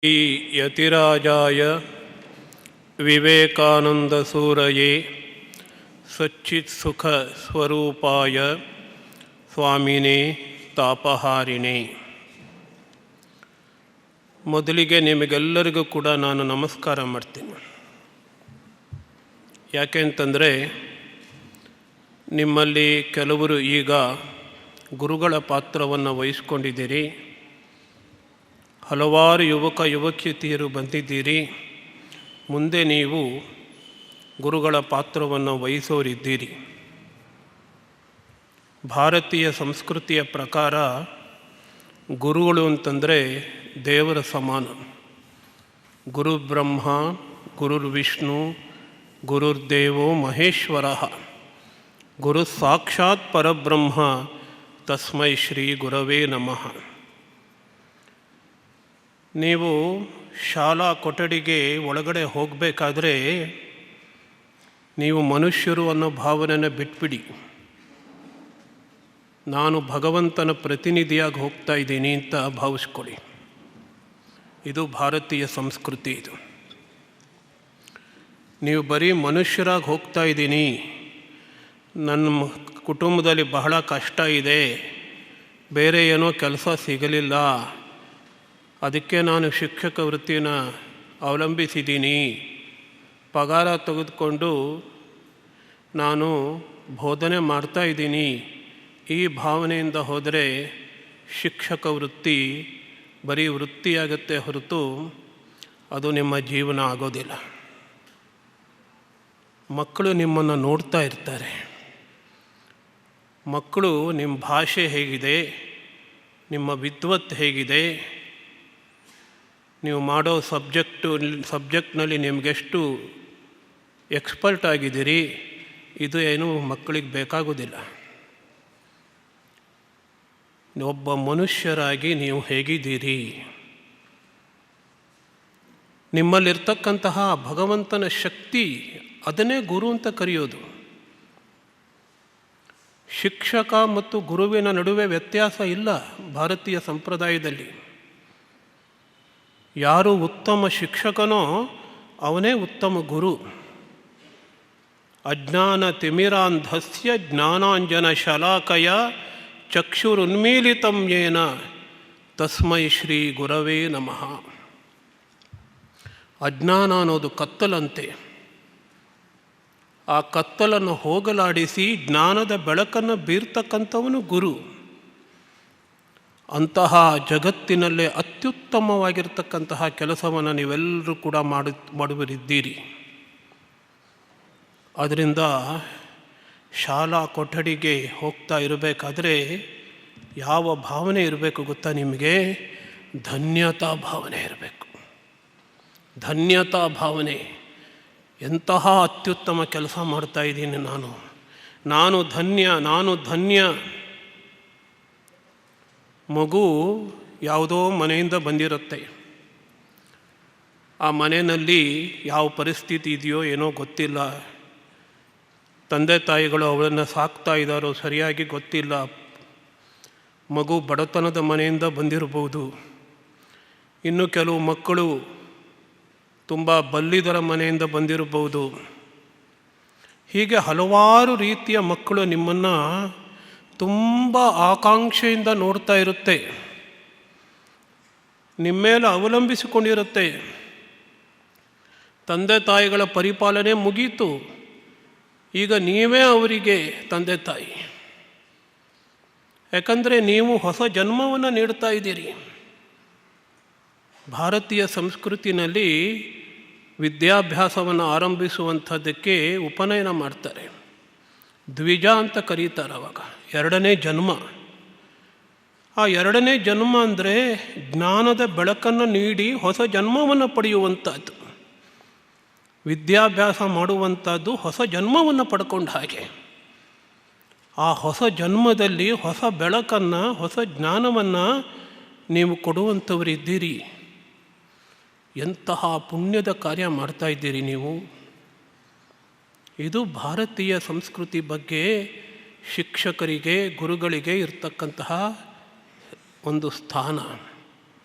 ಈ ಯತಿರಾಜಾಯ ವಿವೇಕಾನಂದಸೂರಯೇ ಸಚ್ಚಿತ್ಸುಖ ಸ್ವರೂಪಾಯ ಸ್ವಾಮಿನೇ ತಾಪಹಾರಿಣೇ. ಮೊದಲಿಗೆ ನಿಮಗೆಲ್ಲರಿಗೂ ಕೂಡ ನಾನು ನಮಸ್ಕಾರ ಮಾಡ್ತೀನಿ. ಯಾಕೆಂತಂದರೆ ನಿಮ್ಮಲ್ಲಿ ಕೆಲವರು ಈಗ ಗುರುಗಳ ಪಾತ್ರವನ್ನು ವಹಿಸ್ಕೊಂಡಿದ್ದೀರಿ. ಹಲವಾರು ಯುವಕ ಯುವಕಿಯರು ಬಂದಿದ್ದೀರಿ. ಮುಂದೆ ನೀವು ಗುರುಗಳ ಪಾತ್ರವನ್ನು ವಹಿಸೋರಿದ್ದೀರಿ. ಭಾರತೀಯ ಸಂಸ್ಕೃತಿಯ ಪ್ರಕಾರ ಗುರುಗಳು ಅಂತಂದರೆ ದೇವರ ಸಮಾನ. ಗುರು ಬ್ರಹ್ಮ, ಗುರುರ್ ವಿಷ್ಣು, ಗುರುರ್ದೇವೋ ಮಹೇಶ್ವರ, ಗುರು ಸಾಕ್ಷಾತ್ ಪರಬ್ರಹ್ಮ, ತಸ್ಮೈ ಶ್ರೀ ಗುರವೇ ನಮಃ. ನೀವು ಶಾಲಾ ಕೊಠಡಿಗೆ ಒಳಗಡೆ ಹೋಗಬೇಕಾದ್ರೆ ನೀವು ಮನುಷ್ಯರು ಅನ್ನೋ ಭಾವನೆಯನ್ನು ಬಿಟ್ಬಿಡಿ. ನಾನು ಭಗವಂತನ ಪ್ರತಿನಿಧಿಯಾಗಿ ಹೋಗ್ತಾ ಇದ್ದೀನಿ ಅಂತ ಭಾವಿಸ್ಕೊಳ್ಳಿ. ಇದು ಭಾರತೀಯ ಸಂಸ್ಕೃತಿ. ಇದು ನೀವು ಬರೀ ಮನುಷ್ಯರಾಗಿ ಹೋಗ್ತಾ ಇದ್ದೀನಿ, ನನ್ನ ಕುಟುಂಬದಲ್ಲಿ ಬಹಳ ಕಷ್ಟ ಇದೆ, ಬೇರೆ ಏನೋ ಕೆಲಸ ಸಿಗಲಿಲ್ಲ, ಅದಕ್ಕೆ ನಾನು ಶಿಕ್ಷಕ ವೃತ್ತಿನ ಅವಲಂಬಿಸಿದ್ದೀನಿ, ಪಗಾರ ತೆಗೆದುಕೊಂಡು ನಾನು ಬೋಧನೆ ಮಾಡ್ತಾಯಿದ್ದೀನಿ, ಈ ಭಾವನೆಯಿಂದ ಹೋದರೆ ಶಿಕ್ಷಕ ವೃತ್ತಿ ಬರೀ ವೃತ್ತಿಯಾಗತ್ತೆ ಹೊರತು ಅದು ನಿಮ್ಮ ಜೀವನ ಆಗೋದಿಲ್ಲ. ಮಕ್ಕಳು ನಿಮ್ಮನ್ನು ನೋಡ್ತಾ ಇರ್ತಾರೆ. ಮಕ್ಕಳು ನಿಮ್ಮ ಭಾಷೆ ಹೇಗಿದೆ, ನಿಮ್ಮ ವಿದ್ವತ್ ಹೇಗಿದೆ, ನೀವು ಮಾಡೋ ಸಬ್ಜೆಕ್ಟ್ನಲ್ಲಿ ನಿಮಗೆಷ್ಟು ಎಕ್ಸ್ಪರ್ಟ್ ಆಗಿದ್ದೀರಿ, ಇದು ಏನು ಮಕ್ಕಳಿಗೆ ಬೇಕಾಗೋದಿಲ್ಲ. ಒಬ್ಬ ಮನುಷ್ಯರಾಗಿ ನೀವು ಹೇಗಿದ್ದೀರಿ, ನಿಮ್ಮಲ್ಲಿರ್ತಕ್ಕಂತಹ ಭಗವಂತನ ಶಕ್ತಿ, ಅದನ್ನೇ ಗುರು ಅಂತ ಕರೆಯೋದು. ಶಿಕ್ಷಕ ಮತ್ತು ಗುರುವಿನ ನಡುವೆ ವ್ಯತ್ಯಾಸ ಇಲ್ಲ ಭಾರತೀಯ ಸಂಪ್ರದಾಯದಲ್ಲಿ. ಯಾರು ಉತ್ತಮ ಶಿಕ್ಷಕನೋ ಅವನೇ ಉತ್ತಮ ಗುರು. ಅಜ್ಞಾನ ತಿಮಿರಾಂಧಸ್ಯ ಜ್ಞಾನಾಂಜನ ಶಲಾಕಯ ಚಕ್ಷುರುನ್ಮೀಲಿತಂ ಯೇನ ತಸ್ಮೈ ಶ್ರೀ ಗುರವೇ ನಮಃ. ಅಜ್ಞಾನ ಅನ್ನೋದು ಕತ್ತಲಂತೆ. ಆ ಕತ್ತಲನ್ನು ಹೋಗಲಾಡಿಸಿ ಜ್ಞಾನದ ಬೆಳಕನ್ನು ಬೀರ್ತಕ್ಕಂಥವನು ಗುರು. ಅಂತಹ ಜಗತ್ತಿನಲ್ಲೇ ಅತ್ಯುತ್ತಮವಾಗಿರ್ತಕ್ಕಂತಹ ಕೆಲಸವನ್ನು ನೀವೆಲ್ಲರೂ ಕೂಡ ಮಾಡುವರಿದ್ದೀರಿ. ಅದರಿಂದ ಶಾಲಾ ಕೊಠಡಿಗೆ ಹೋಗ್ತಾ ಇರಬೇಕಾದ್ರೆ ಯಾವ ಭಾವನೆ ಇರಬೇಕು ಗೊತ್ತಾ ನಿಮಗೆ? ಧನ್ಯತಾ ಭಾವನೆ ಇರಬೇಕು. ಧನ್ಯತಾ ಭಾವನೆ. ಎಂತಹ ಅತ್ಯುತ್ತಮ ಕೆಲಸ ಮಾಡ್ತಾಯಿದ್ದೀನಿ ನಾನು ಧನ್ಯ. ಮಗು ಯಾವುದೋ ಮನೆಯಿಂದ ಬಂದಿರುತ್ತೆ. ಆ ಮನೆಯಲ್ಲಿ ಯಾವ ಪರಿಸ್ಥಿತಿ ಇದೆಯೋ ಏನೋ ಗೊತ್ತಿಲ್ಲ. ತಂದೆ ತಾಯಿಗಳು ಅವಳನ್ನು ಸಾಕ್ತಾ ಇದ್ದಾರೋ ಸರಿಯಾಗಿ ಗೊತ್ತಿಲ್ಲ. ಮಗು ಬಡತನದ ಮನೆಯಿಂದ ಬಂದಿರಬಹುದು. ಇನ್ನು ಕೆಲವು ಮಕ್ಕಳು ತುಂಬ ಬಲ್ಲಿದರ ಮನೆಯಿಂದ ಬಂದಿರಬಹುದು. ಹೀಗೆ ಹಲವಾರು ರೀತಿಯ ಮಕ್ಕಳು ನಿಮ್ಮನ್ನು ತುಂಬ ಆಕಾಂಕ್ಷೆಯಿಂದ ನೋಡ್ತಾ ಇರುತ್ತೆ, ನಿಮ್ಮ ಮೇಲೆ ಅವಲಂಬಿಸಿಕೊಂಡಿರುತ್ತೆ. ತಂದೆ ತಾಯಿಗಳ ಪರಿಪಾಲನೆ ಮುಗೀತು, ಈಗ ನೀವೇ ಅವರಿಗೆ ತಂದೆ ತಾಯಿ. ಯಾಕಂದರೆ ನೀವು ಹೊಸ ಜನ್ಮವನ್ನು ನೀಡ್ತಾ ಇದ್ದೀರಿ. ಭಾರತೀಯ ಸಂಸ್ಕೃತಿನಲ್ಲಿ ವಿದ್ಯಾಭ್ಯಾಸವನ್ನು ಆರಂಭಿಸುವಂಥದ್ದಕ್ಕೆ ಉಪನಯನ ಮಾಡ್ತಾರೆ. ದ್ವಿಜ ಅಂತ ಕರೀತಾರೆ. ಅವಾಗ ಎರಡನೇ ಜನ್ಮ. ಆ ಎರಡನೇ ಜನ್ಮ ಅಂದರೆ ಜ್ಞಾನದ ಬೆಳಕನ್ನು ನೀಡಿ ಹೊಸ ಜನ್ಮವನ್ನು ಪಡೆಯುವಂಥದ್ದು. ವಿದ್ಯಾಭ್ಯಾಸ ಮಾಡುವಂಥದ್ದು ಹೊಸ ಜನ್ಮವನ್ನು ಪಡ್ಕೊಂಡ ಹಾಗೆ. ಆ ಹೊಸ ಜನ್ಮದಲ್ಲಿ ಹೊಸ ಬೆಳಕನ್ನು, ಹೊಸ ಜ್ಞಾನವನ್ನು ನೀವು ಕೊಡುವಂಥವರಿದ್ದೀರಿ. ಎಂತಹ ಪುಣ್ಯದ ಕಾರ್ಯ ಮಾಡ್ತಾಯಿದ್ದೀರಿ ನೀವು. ಇದು ಭಾರತೀಯ ಸಂಸ್ಕೃತಿ ಬಗ್ಗೆ ಶಿಕ್ಷಕರಿಗೆ, ಗುರುಗಳಿಗೆ ಇರ್ತಕ್ಕಂತಹ ಒಂದು ಸ್ಥಾನ.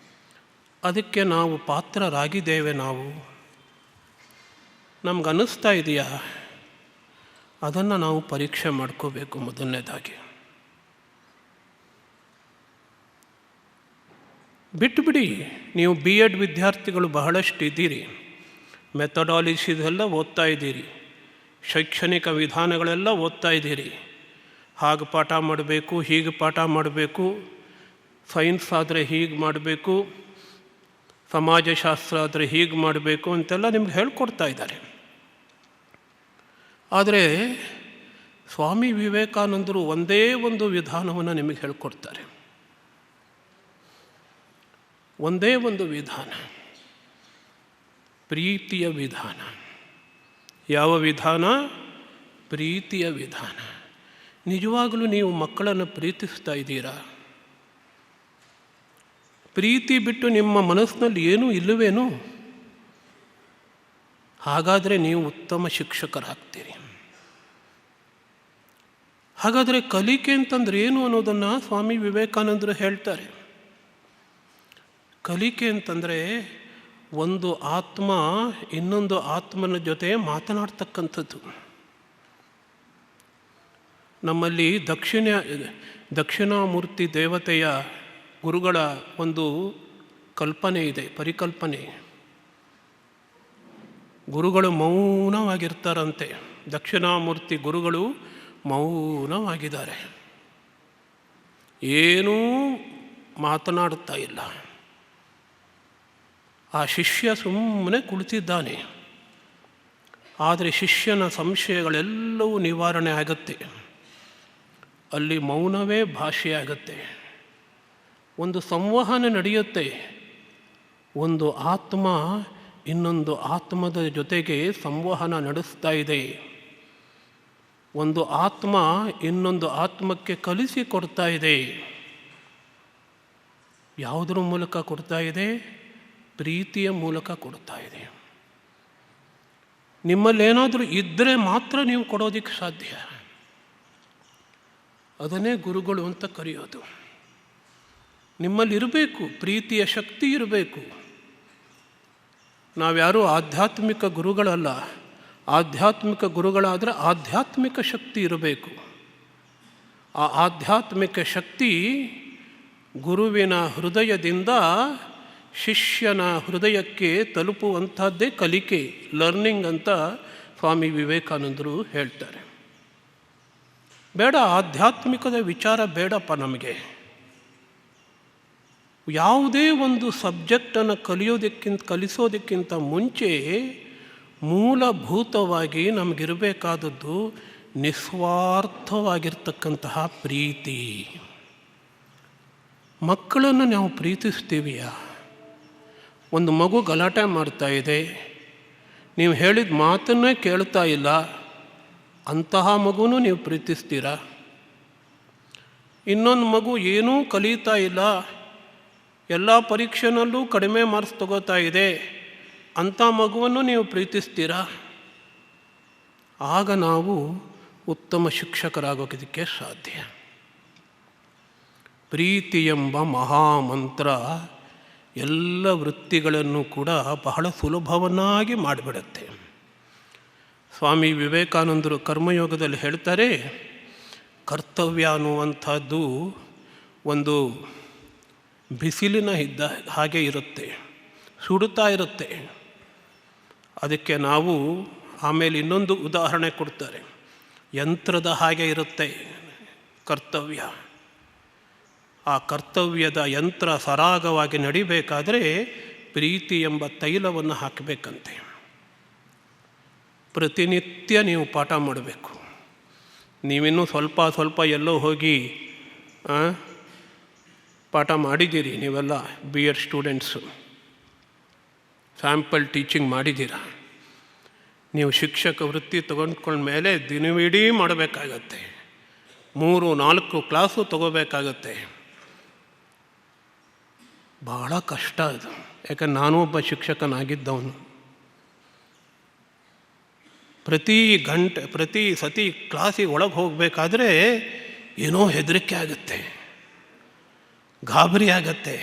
ಅದಕ್ಕೆ ನಾವು ಪಾತ್ರರಾಗಿದ್ದೇವೆ. ನಮಗನ್ನಿಸ್ತಾ ಇದೆಯಾ? ಅದನ್ನು ನಾವು ಪರೀಕ್ಷೆ ಮಾಡ್ಕೋಬೇಕು. ಮೊದಲನೇದಾಗಿ ಬಿಟ್ಟುಬಿಡಿ. ನೀವು BEd ವಿದ್ಯಾರ್ಥಿಗಳು ಬಹಳಷ್ಟು ಇದ್ದೀರಿ, ಮೆಥಡಾಲಜಿದೆಲ್ಲ ಓದ್ತಾ ಇದ್ದೀರಿ, ಶೈಕ್ಷಣಿಕ ವಿಧಾನಗಳೆಲ್ಲ ಓದ್ತಾ ಇದ್ದೀರಿ. ಹಾಗೆ ಪಾಠ ಮಾಡಬೇಕು, ಹೀಗೆ ಪಾಠ ಮಾಡಬೇಕು, ಸೈನ್ಸ್ ಆದರೆ ಹೀಗೆ ಮಾಡಬೇಕು, ಸಮಾಜಶಾಸ್ತ್ರ ಆದರೆ ಹೀಗೆ ಮಾಡಬೇಕು ಅಂತೆಲ್ಲ ನಿಮ್ಗೆ ಹೇಳ್ಕೊಡ್ತಾ ಇದ್ದಾರೆ. ಆದರೆ ಸ್ವಾಮಿ ವಿವೇಕಾನಂದರು ಒಂದೇ ಒಂದು ವಿಧಾನವನ್ನು ನಿಮಗೆ ಹೇಳ್ಕೊಡ್ತಾರೆ. ಒಂದೇ ಒಂದು ವಿಧಾನ, ಪ್ರೀತಿಯ ವಿಧಾನ. ಯಾವ ವಿಧಾನ? ಪ್ರೀತಿಯ ವಿಧಾನ. ನಿಜವಾಗಲೂ ನೀವು ಮಕ್ಕಳನ್ನು ಪ್ರೀತಿಸ್ತಾ ಇದ್ದೀರಾ? ಪ್ರೀತಿ ಬಿಟ್ಟು ನಿಮ್ಮ ಮನಸ್ಸಿನಲ್ಲಿ ಏನೂ ಇಲ್ಲವೇನೋ? ಹಾಗಾದರೆ ನೀವು ಉತ್ತಮ ಶಿಕ್ಷಕರಾಗ್ತೀರಿ. ಹಾಗಾದರೆ ಕಲಿಕೆ ಅಂತಂದ್ರೆ ಏನು ಅನ್ನೋದನ್ನು ಸ್ವಾಮಿ ವಿವೇಕಾನಂದರು ಹೇಳ್ತಾರೆ. ಕಲಿಕೆ ಅಂತಂದರೆ ಒಂದು ಆತ್ಮ ಇನ್ನೊಂದು ಆತ್ಮನ ಜೊತೆ ಮಾತನಾಡ್ತಕ್ಕಂಥದ್ದು. ನಮ್ಮಲ್ಲಿ ದಕ್ಷಿಣಾಮೂರ್ತಿ ದೇವತೆಯ ಗುರುಗಳ ಒಂದು ಕಲ್ಪನೆ ಇದೆ, ಪರಿಕಲ್ಪನೆ. ಗುರುಗಳು ಮೌನವಾಗಿರ್ತಾರಂತೆ. ದಕ್ಷಿಣಾಮೂರ್ತಿ ಗುರುಗಳು ಮೌನವಾಗಿದ್ದಾರೆ, ಏನೂ ಮಾತನಾಡುತ್ತಾ ಇಲ್ಲ. ಆ ಶಿಷ್ಯ ಸುಮ್ಮನೆ ಕುಳಿತಿದ್ದಾನೆ. ಆದರೆ ಶಿಷ್ಯನ ಸಂಶಯಗಳೆಲ್ಲವೂ ನಿವಾರಣೆ ಆಗುತ್ತೆ. ಅಲ್ಲಿ ಮೌನವೇ ಭಾಷೆಯಾಗತ್ತೆ. ಒಂದು ಸಂವಹನ ನಡೆಯುತ್ತೆ. ಒಂದು ಆತ್ಮ ಇನ್ನೊಂದು ಆತ್ಮದ ಜೊತೆಗೆ ಸಂವಹನ ನಡೆಸ್ತಾ ಇದೆ. ಒಂದು ಆತ್ಮ ಇನ್ನೊಂದು ಆತ್ಮಕ್ಕೆ ಕಲಿಸಿಕೊಡ್ತಾ ಇದೆ. ಯಾವುದರ ಮೂಲಕ ಕೊಡ್ತಾ ಇದೆ? ಪ್ರೀತಿಯ ಮೂಲಕ ಕೊಡ್ತಾ ಇದೆ. ನಿಮ್ಮಲ್ಲೇನಾದರೂ ಇದ್ದರೆ ಮಾತ್ರ ನೀವು ಕೊಡೋದಕ್ಕೆ ಸಾಧ್ಯ. ಅದನ್ನೇ ಗುರುಗಳು ಅಂತ ಕರೆಯೋದು. ನಿಮ್ಮಲ್ಲಿರಬೇಕು, ಪ್ರೀತಿಯ ಶಕ್ತಿ ಇರಬೇಕು. ನಾವ್ಯಾರೂ ಆಧ್ಯಾತ್ಮಿಕ ಗುರುಗಳಲ್ಲ. ಆಧ್ಯಾತ್ಮಿಕ ಗುರುಗಳಾದರೆ ಆಧ್ಯಾತ್ಮಿಕ ಶಕ್ತಿ ಇರಬೇಕು. ಆ ಆಧ್ಯಾತ್ಮಿಕ ಶಕ್ತಿ ಗುರುವಿನ ಹೃದಯದಿಂದ ಶಿಷ್ಯನ ಹೃದಯಕ್ಕೆ ತಲುಪುವಂಥದ್ದೇ ಕಲಿಕೆ, ಲರ್ನಿಂಗ್ ಅಂತ ಸ್ವಾಮಿ ವಿವೇಕಾನಂದರು ಹೇಳ್ತಾರೆ. ಬೇಡ, ಆಧ್ಯಾತ್ಮಿಕದ ವಿಚಾರ ಬೇಡಪ್ಪ ನಮಗೆ. ಯಾವುದೇ ಒಂದು ಸಬ್ಜೆಕ್ಟನ್ನು ಕಲಿಸೋದಕ್ಕಿಂತ ಮುಂಚೆ ಮೂಲಭೂತವಾಗಿ ನಮಗಿರಬೇಕಾದದ್ದು ನಿಸ್ವಾರ್ಥವಾಗಿರ್ತಕ್ಕಂತಹ ಪ್ರೀತಿ. ಮಕ್ಕಳನ್ನು ನಾವು ಪ್ರೀತಿಸ್ತೀವಿಯಾ? ಒಂದು ಮಗು ಗಲಾಟೆ ಮಾಡ್ತಾ ಇದೆ, ನೀವು ಹೇಳಿದ ಮಾತನ್ನೇ ಕೇಳ್ತಾ ಇಲ್ಲ, ಅಂತಹ ಮಗುನೂ ನೀವು ಪ್ರೀತಿಸ್ತೀರಾ? ಇನ್ನೊಂದು ಮಗು ಏನೂ ಕಲಿತಾ ಇಲ್ಲ, ಎಲ್ಲ ಪರೀಕ್ಷೆನಲ್ಲೂ ಕಡಿಮೆ ಮಾರ್ಕ್ಸ್ ತಗೋತಾ ಇದೆ, ಅಂಥ ಮಗುವನ್ನು ನೀವು ಪ್ರೀತಿಸ್ತೀರಾ? ಆಗ ನಾವು ಉತ್ತಮ ಶಿಕ್ಷಕರಾಗೋದಕ್ಕೆ ಸಾಧ್ಯ. ಪ್ರೀತಿ ಎಂಬ ಮಹಾಮಂತ್ರ ಎಲ್ಲ ವೃತ್ತಿಗಳನ್ನು ಕೂಡ ಬಹಳ ಸುಲಭವನ್ನಾಗಿ ಮಾಡಿಬಿಡುತ್ತೆ. ಸ್ವಾಮಿ ವಿವೇಕಾನಂದರು ಕರ್ಮಯೋಗದಲ್ಲಿ ಹೇಳ್ತಾರೆ, ಕರ್ತವ್ಯ ಅನ್ನುವಂಥದ್ದು ಒಂದು ಬಿಸಿಲಿನ ಹಾಗೆ ಇರುತ್ತೆ, ಸುಡುತ್ತಾ ಇರುತ್ತೆ. ಅದಕ್ಕೆ ನಾವು ಆಮೇಲೆ ಇನ್ನೊಂದು ಉದಾಹರಣೆ ಕೊಡ್ತಾರೆ, ಯಂತ್ರದ ಹಾಗೆ ಇರುತ್ತೆ ಕರ್ತವ್ಯ. ಆ ಕರ್ತವ್ಯದ ಯಂತ್ರ ಸರಾಗವಾಗಿ ನಡಿಬೇಕಾದರೆ ಪ್ರೀತಿ ಎಂಬ ತೈಲವನ್ನು ಹಾಕಬೇಕಂತೆ. ಪ್ರತಿನಿತ್ಯ ನೀವು ಪಾಠ ಮಾಡಬೇಕು. ನೀವಿನ್ನೂ ಸ್ವಲ್ಪ ಎಲ್ಲೋ ಹೋಗಿ ಪಾಠ ಮಾಡಿದ್ದೀರಿ, ನೀವೆಲ್ಲ BEd ಸ್ಟೂಡೆಂಟ್ಸು, ಸ್ಯಾಂಪಲ್ ಟೀಚಿಂಗ್ ಮಾಡಿದ್ದೀರ. ನೀವು ಶಿಕ್ಷಕ ವೃತ್ತಿ ತಗೊಂಡ್ಕೊಂಡ್ಮೇಲೆ ದಿನವಿಡೀ ಮಾಡಬೇಕಾಗತ್ತೆ, 3-4 ಕ್ಲಾಸು ತಗೋಬೇಕಾಗತ್ತೆ. ಭಾಳ ಕಷ್ಟ ಅದು. ಯಾಕಂದ್ರೆ ನಾನೂ ಒಬ್ಬ ಶಿಕ್ಷಕನಾಗಿದ್ದವನು. ಪ್ರತಿ ಸತಿ ಕ್ಲಾಸಿಗೆ ಒಳಗೆ ಹೋಗಬೇಕಾದ್ರೆ ಏನೋ ಹೆದರಿಕೆ ಆಗುತ್ತೆ, ಗಾಬರಿ ಆಗತ್ತೆ.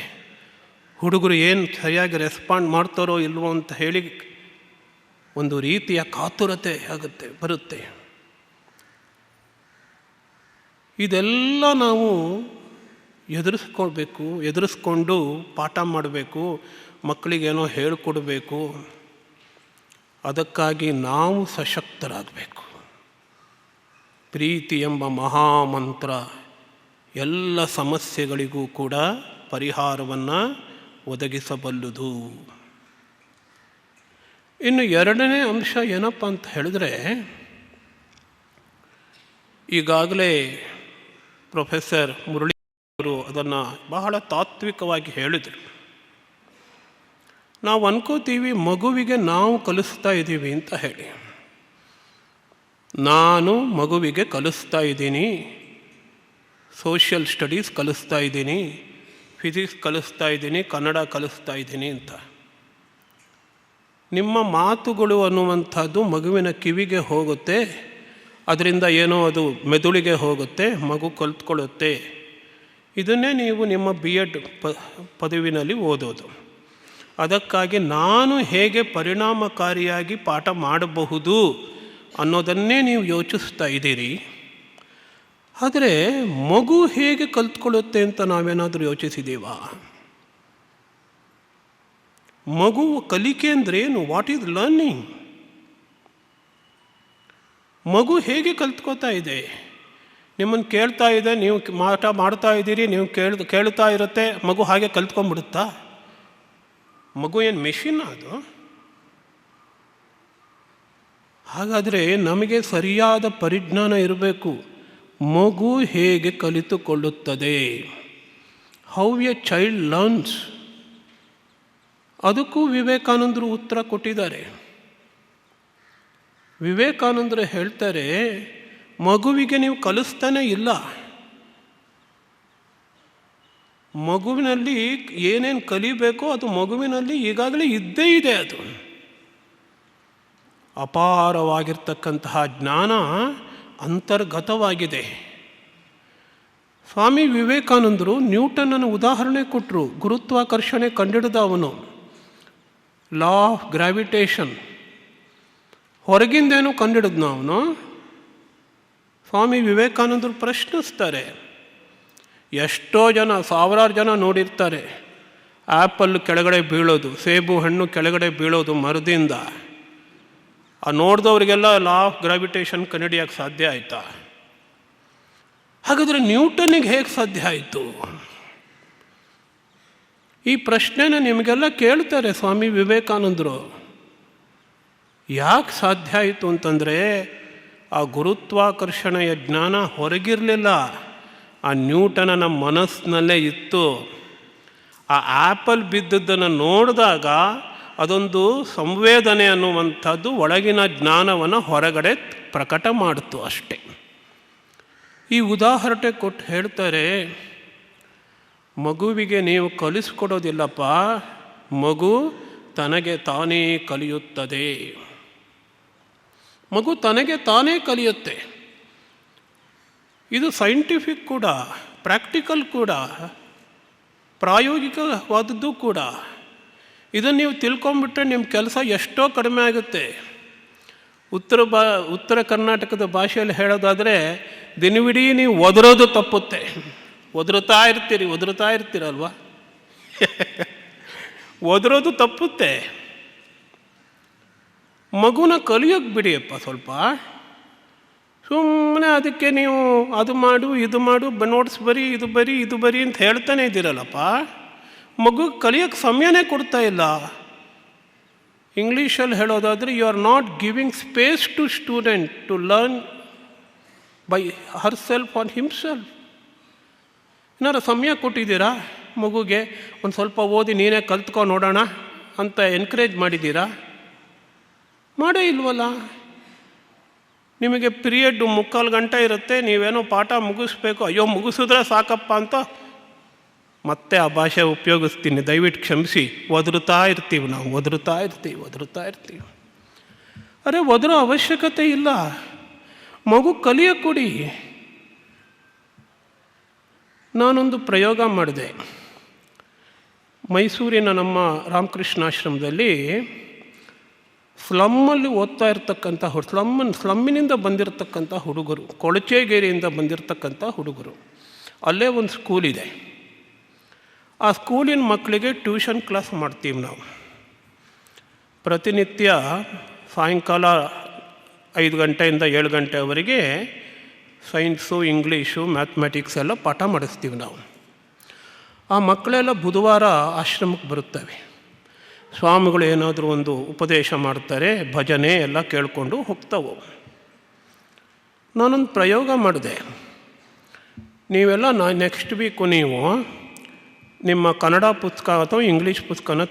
ಹುಡುಗರು ಏನು ಸರಿಯಾಗಿ ರೆಸ್ಪಾಂಡ್ ಮಾಡ್ತಾರೋ ಇಲ್ವೋ ಅಂತ ಹೇಳಿ ಒಂದು ರೀತಿಯ ಕಾತುರತೆ ಬರುತ್ತೆ. ಇದೆಲ್ಲ ನಾವು ಎದುರಿಸ್ಕೊಂಡು ಪಾಠ ಮಾಡಬೇಕು, ಮಕ್ಕಳಿಗೇನೋ ಹೇಳಿಕೊಡ್ಬೇಕು. ಅದಕ್ಕಾಗಿ ನಾವು ಸಶಕ್ತರಾಗಬೇಕು. ಪ್ರೀತಿ ಎಂಬ ಮಹಾಮಂತ್ರ ಎಲ್ಲ ಸಮಸ್ಯೆಗಳಿಗೂ ಕೂಡ ಪರಿಹಾರವನ್ನು ಒದಗಿಸಬಲ್ಲುದು. ಇನ್ನು ಎರಡನೇ ಅಂಶ ಏನಪ್ಪ ಅಂತ ಹೇಳಿದ್ರೆ, ಈಗಾಗಲೇ ಪ್ರೊಫೆಸರ್ ಮುರಳಿ ಅವರು ಅದನ್ನು ಬಹಳ ತಾತ್ವಿಕವಾಗಿ ಹೇಳಿದರು. ನಾವು ಅನ್ಕೋತೀವಿ ಮಗುವಿಗೆ ನಾವು ಕಲಿಸ್ತಾ ಇದ್ದೀವಿ ಅಂತ ಹೇಳಿ. ನಾನು ಮಗುವಿಗೆ ಕಲಿಸ್ತಾ ಇದ್ದೀನಿ, ಸೋಷಿಯಲ್ ಸ್ಟಡೀಸ್ ಕಲಿಸ್ತಾ ಇದ್ದೀನಿ, ಫಿಸಿಕ್ಸ್ ಕಲಿಸ್ತಾ ಇದ್ದೀನಿ, ಕನ್ನಡ ಕಲಿಸ್ತಾ ಇದ್ದೀನಿ ಅಂತ. ನಿಮ್ಮ ಮಾತುಗಳು ಅನ್ನುವಂಥದ್ದು ಮಗುವಿನ ಕಿವಿಗೆ ಹೋಗುತ್ತೆ, ಅದರಿಂದ ಏನೋ ಅದು ಮೆದುಳಿಗೆ ಹೋಗುತ್ತೆ, ಮಗು ಕಲ್ತ್ಕೊಳ್ಳುತ್ತೆ. ಇದನ್ನೇ ನೀವು ನಿಮ್ಮ BEd ಪದವಿನಲ್ಲಿ ಓದೋದು. ಅದಕ್ಕಾಗಿ ನಾನು ಹೇಗೆ ಪರಿಣಾಮಕಾರಿಯಾಗಿ ಪಾಠ ಮಾಡಬಹುದು ಅನ್ನೋದನ್ನೇ ನೀವು ಯೋಚಿಸ್ತಾ ಇದ್ದೀರಿ. ಆದರೆ ಮಗು ಹೇಗೆ ಕಲ್ತ್ಕೊಳ್ಳುತ್ತೆ ಅಂತ ನಾವೇನಾದರೂ ಯೋಚಿಸಿದ್ದೀವಾ? ಮಗು ಕಲಿಕೆ ಅಂದ್ರೇನು? What is learning? ಮಗು ಹೇಗೆ ಕಲ್ತ್ಕೋತಾ ಇದೆ? ನಿಮ್ಮನ್ನು ಕೇಳ್ತಾ ಇದೆ, ನೀವು ಪಾಠ ಮಾಡ್ತಾ ಇದ್ದೀರಿ, ನೀವು ಕೇಳ್ತಾ ಇರುತ್ತೆ, ಮಗು ಹಾಗೆ ಕಲ್ತ್ಕೊಂಡ್ಬಿಡುತ್ತಾ? ಮಗು ಏನು ಮೆಷಿನ್ ಅದು? ಹಾಗಾದರೆ ನಮಗೆ ಸರಿಯಾದ ಪರಿಜ್ಞಾನ ಇರಬೇಕು. ಮಗು ಹೇಗೆ ಕಲಿತುಕೊಳ್ಳುತ್ತದೆ? How a child learns. ಅದಕ್ಕೂ ವಿವೇಕಾನಂದರು ಉತ್ತರ ಕೊಟ್ಟಿದ್ದಾರೆ. ವಿವೇಕಾನಂದರು ಹೇಳ್ತಾರೆ, ಮಗುವಿಗೆ ನೀವು ಕಲಿಸ್ತಾನೇ ಇಲ್ಲ. ಮಗುವಿನಲ್ಲಿ ಏನೇನು ಕಲಿಬೇಕೋ ಅದು ಮಗುವಿನಲ್ಲಿ ಈಗಾಗಲೇ ಇದ್ದೇ ಇದೆ. ಅದು ಅಪಾರವಾಗಿರ್ತಕ್ಕಂತಹ ಜ್ಞಾನ ಅಂತರ್ಗತವಾಗಿದೆ. ಸ್ವಾಮಿ ವಿವೇಕಾನಂದರು ನ್ಯೂಟನ್ನನ್ನು ಉದಾಹರಣೆ ಕೊಟ್ಟರು. ಗುರುತ್ವಾಕರ್ಷಣೆ ಕಂಡಿಡಿದ ಅವನು, ಲಾ ಆಫ್ ಗ್ರಾವಿಟೇಷನ್. ಹೊರಗಿಂದೇನು ಕಂಡಿಡಿದ್ನ ಅವನು? ಸ್ವಾಮಿ ವಿವೇಕಾನಂದರು ಪ್ರಶ್ನಿಸ್ತಾರೆ. ಎಷ್ಟೋ ಜನ, ಸಾವಿರಾರು ಜನ ನೋಡಿರ್ತಾರೆ ಆ್ಯಪಲ್ ಕೆಳಗಡೆ ಬೀಳೋದು, ಸೇಬು ಹಣ್ಣು ಕೆಳಗಡೆ ಬೀಳೋದು ಮರದಿಂದ. ಆ ನೋಡಿದವರಿಗೆಲ್ಲ ಲಾ ಆಫ್ ಗ್ರಾವಿಟೇಷನ್ ಕಂಡುಹಿಡಿಯೋಕ್ಕೆ ಸಾಧ್ಯ ಆಯಿತಾ? ಹಾಗಾದರೆ ನ್ಯೂಟನ್ನಿಗೆ ಹೇಗೆ ಸಾಧ್ಯ ಆಯಿತು? ಈ ಪ್ರಶ್ನೆನ ನಿಮಗೆಲ್ಲ ಕೇಳ್ತಾರೆ ಸ್ವಾಮಿ ವಿವೇಕಾನಂದರು. ಯಾಕೆ ಸಾಧ್ಯ ಆಯಿತು ಅಂತಂದರೆ, ಆ ಗುರುತ್ವಾಕರ್ಷಣೆಯ ಜ್ಞಾನ ಹೊರಗಿರಲಿಲ್ಲ, ಆ ನ್ಯೂಟನನ ಮನಸ್ಸಿನಲ್ಲೇ ಇತ್ತು. ಆ ಆ್ಯಪಲ್ ಬಿದ್ದದ್ದನ್ನು ನೋಡಿದಾಗ ಅದೊಂದು ಸಂವೇದನೆ ಅನ್ನುವಂಥದ್ದು ಒಳಗಿನ ಜ್ಞಾನವನ್ನು ಹೊರಗಡೆ ಪ್ರಕಟ ಮಾಡಿತು ಅಷ್ಟೆ. ಈ ಉದಾಹರಣೆ ಕೊಟ್ಟು ಹೇಳ್ತಾರೆ, ಮಗುವಿಗೆ ನೀವು ಕಲಿಸ್ಕೊಡೋದಿಲ್ಲಪ್ಪ, ಮಗು ತನಗೆ ತಾನೇ ಕಲಿಯುತ್ತದೆ. ಮಗು ತನಗೆ ತಾನೇ ಕಲಿಯುತ್ತೆ. ಇದು ಸೈಂಟಿಫಿಕ್ ಕೂಡ, ಪ್ರಾಕ್ಟಿಕಲ್ ಕೂಡ, ಪ್ರಾಯೋಗಿಕವಾದದ್ದು ಕೂಡ. ಇದನ್ನು ನೀವು ತಿಳ್ಕೊಂಬಿಟ್ರೆ ನಿಮ್ಮ ಕೆಲಸ ಎಷ್ಟೋ ಕಡಿಮೆ ಆಗುತ್ತೆ. ಉತ್ತರ ಕರ್ನಾಟಕದ ಭಾಷೆಯಲ್ಲಿ ಹೇಳೋದಾದರೆ, ದಿನವಿಡೀ ನೀವು ಒದರೋದು ತಪ್ಪುತ್ತೆ. ಒದರುತ್ತಾ ಇರ್ತೀರಲ್ವ? ಒದರೋದು ತಪ್ಪುತ್ತೆ. ಮಗುನ ಕಲಿಯೋಕ್ಕೆ ಬಿಡಿಯಪ್ಪ ಸ್ವಲ್ಪ. ಸುಮ್ಮನೆ ಅದಕ್ಕೆ ನೀವು ಅದು ಮಾಡು, ಇದು ಮಾಡು, ನೋಟ್ಸ್ ಬರಿ, ಇದು ಬರಿ ಅಂತ ಹೇಳ್ತಾನೆ ಇದ್ದೀರಲ್ಲಪ್ಪ. ಮಗು ಕಲಿಯೋಕ್ಕೆ ಸಮಯನೇ ಕೊಡ್ತಾ ಇಲ್ಲ. ಇಂಗ್ಲೀಷಲ್ಲಿ ಹೇಳೋದಾದರೆ, you are not giving space to student to learn by herself on himself. ಏನಾರು ಸಮಯ ಕೊಟ್ಟಿದ್ದೀರಾ ಮಗುಗೆ? ಒಂದು ಸ್ವಲ್ಪ ಓದಿ ನೀನೇ ಕಲ್ತ್ಕೊ ನೋಡೋಣ ಅಂತ ಎನ್ಕರೇಜ್ ಮಾಡಿದ್ದೀರಾ? ಮಾಡೇ ಇಲ್ವಲ್ಲ. ನಿಮಗೆ ಪಿರಿಯಡ್ 3/4 ಗಂಟೆ ಇರುತ್ತೆ, ನೀವೇನೋ ಪಾಠ ಮುಗಿಸ್ಬೇಕು, ಅಯ್ಯೋ ಮುಗಿಸಿದ್ರೆ ಸಾಕಪ್ಪ ಅಂತ ಮತ್ತೆ ಆ ಭಾಷೆ ಉಪಯೋಗಿಸ್ತೀನಿ, ದಯವಿಟ್ಟು ಕ್ಷಮಿಸಿ. ಒದರುತ್ತಾ ಇರ್ತೀವಿ ನಾವು, ಒದರುತ್ತಾ ಇರ್ತೀವಿ. ಅರೆ, ಒದರೋ ಅವಶ್ಯಕತೆ ಇಲ್ಲ. ಮಗು ಕಲಿಯೋಕ್ಕೆ ಕೊಡಿ. ನಾನೊಂದು ಪ್ರಯೋಗ ಮಾಡಿದೆ. ಮೈಸೂರಿನ ನಮ್ಮ ರಾಮಕೃಷ್ಣಾಶ್ರಮದಲ್ಲಿ ಸ್ಲಮ್ಮಲ್ಲಿ ಓದ್ತಾ ಇರ್ತಕ್ಕಂಥ ಸ್ಲಮ್ಮಿನಿಂದ ಬಂದಿರತಕ್ಕಂಥ ಹುಡುಗರು, ಕೊಳಚೆಗೇರಿಯಿಂದ ಬಂದಿರತಕ್ಕಂಥ ಹುಡುಗರು. ಅಲ್ಲೇ ಒಂದು ಸ್ಕೂಲ್ ಇದೆ. ಆ ಸ್ಕೂಲಿನ ಮಕ್ಕಳಿಗೆ ಟ್ಯೂಷನ್ ಕ್ಲಾಸ್ ಮಾಡ್ತೀವಿ ನಾವು. ಪ್ರತಿನಿತ್ಯ ಸಾಯಂಕಾಲ 5 ಗಂಟೆಯಿಂದ 7 ಗಂಟೆವರೆಗೆ ಸೈನ್ಸು, ಇಂಗ್ಲೀಷು, ಮ್ಯಾಥಮೆಟಿಕ್ಸ್ ಎಲ್ಲ ಪಾಠ ಮಾಡಿಸ್ತೀವಿ ನಾವು. ಆ ಮಕ್ಕಳೆಲ್ಲ ಬುಧವಾರ ಆಶ್ರಮಕ್ಕೆ ಬರುತ್ತವೆ. ಸ್ವಾಮಿಗಳು ಏನಾದರೂ ಒಂದು ಉಪದೇಶ ಮಾಡ್ತಾರೆ, ಭಜನೆ ಎಲ್ಲ ಕೇಳಿಕೊಂಡು ಹೋಗ್ತಾವೆ. ನಾನೊಂದು ಪ್ರಯೋಗ ಮಾಡಿದೆ. ನೀವೆಲ್ಲ ನೆಕ್ಸ್ಟ್ ವೀಕು ನೀವು ನಿಮ್ಮ ಕನ್ನಡ ಪುಸ್ತಕ ಅಥವಾ ಇಂಗ್ಲೀಷ್ ಪುಸ್ತಕನ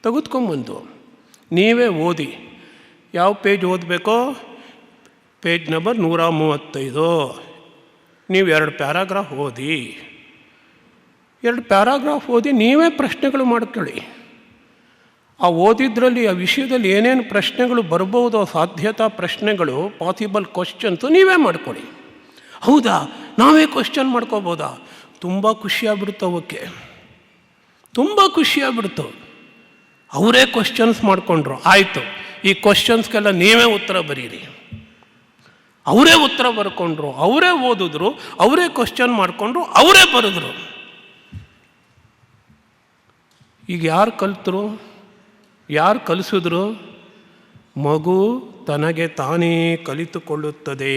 ತೆಗೆದುಕೊಂಬಂದು ನೀವೇ ಓದಿ. ಯಾವ ಪೇಜ್ ಓದಬೇಕೋ ಪೇಜ್ ನಂಬರ್ 135. ನೀವು 2 ಪ್ಯಾರಾಗ್ರಾಫ್ ಓದಿ. 2 ಪ್ಯಾರಾಗ್ರಾಫ್ ಓದಿ ನೀವೇ ಪ್ರಶ್ನೆಗಳು ಮಾಡ್ಕೊಳ್ಳಿ. ಆ ಓದಿದ್ರಲ್ಲಿ ಆ ವಿಷಯದಲ್ಲಿ ಏನೇನು ಪ್ರಶ್ನೆಗಳು ಬರ್ಬೋದೋ, ಸಾಧ್ಯತಾ ಪ್ರಶ್ನೆಗಳು, ಪಾಸಿಬಲ್ ಕ್ವಶನ್ಸು ನೀವೇ ಮಾಡ್ಕೊಳ್ಳಿ. ಹೌದಾ, ನಾವೇ ಕ್ವಶನ್ ಮಾಡ್ಕೋಬೋದಾ? ತುಂಬ ಖುಷಿಯಾಗ್ಬಿಡ್ತು. ಅವಕ್ಕೆ ತುಂಬ ಖುಷಿಯಾಗ್ಬಿಡ್ತು. ಅವರೇ ಕ್ವಶನ್ಸ್ ಮಾಡಿಕೊಂಡ್ರು. ಆಯಿತು, ಈ ಕ್ವಶನ್ಸ್ಗೆಲ್ಲ ನೀವೇ ಉತ್ತರ ಬರೀರಿ. ಅವರೇ ಉತ್ತರ ಬರ್ಕೊಂಡ್ರು, ಅವರೇ ಓದಿದ್ರು, ಅವರೇ ಕ್ವಶನ್ ಮಾಡಿಕೊಂಡ್ರು, ಅವರೇ ಬರೆದ್ರು. ಈಗ ಯಾರು ಕಲಿತರು? ಯಾರು ಕಲಿಸಿದ್ರು? ಮಗು ತನಗೆ ತಾನೇ ಕಲಿತುಕೊಳ್ಳುತ್ತದೆ.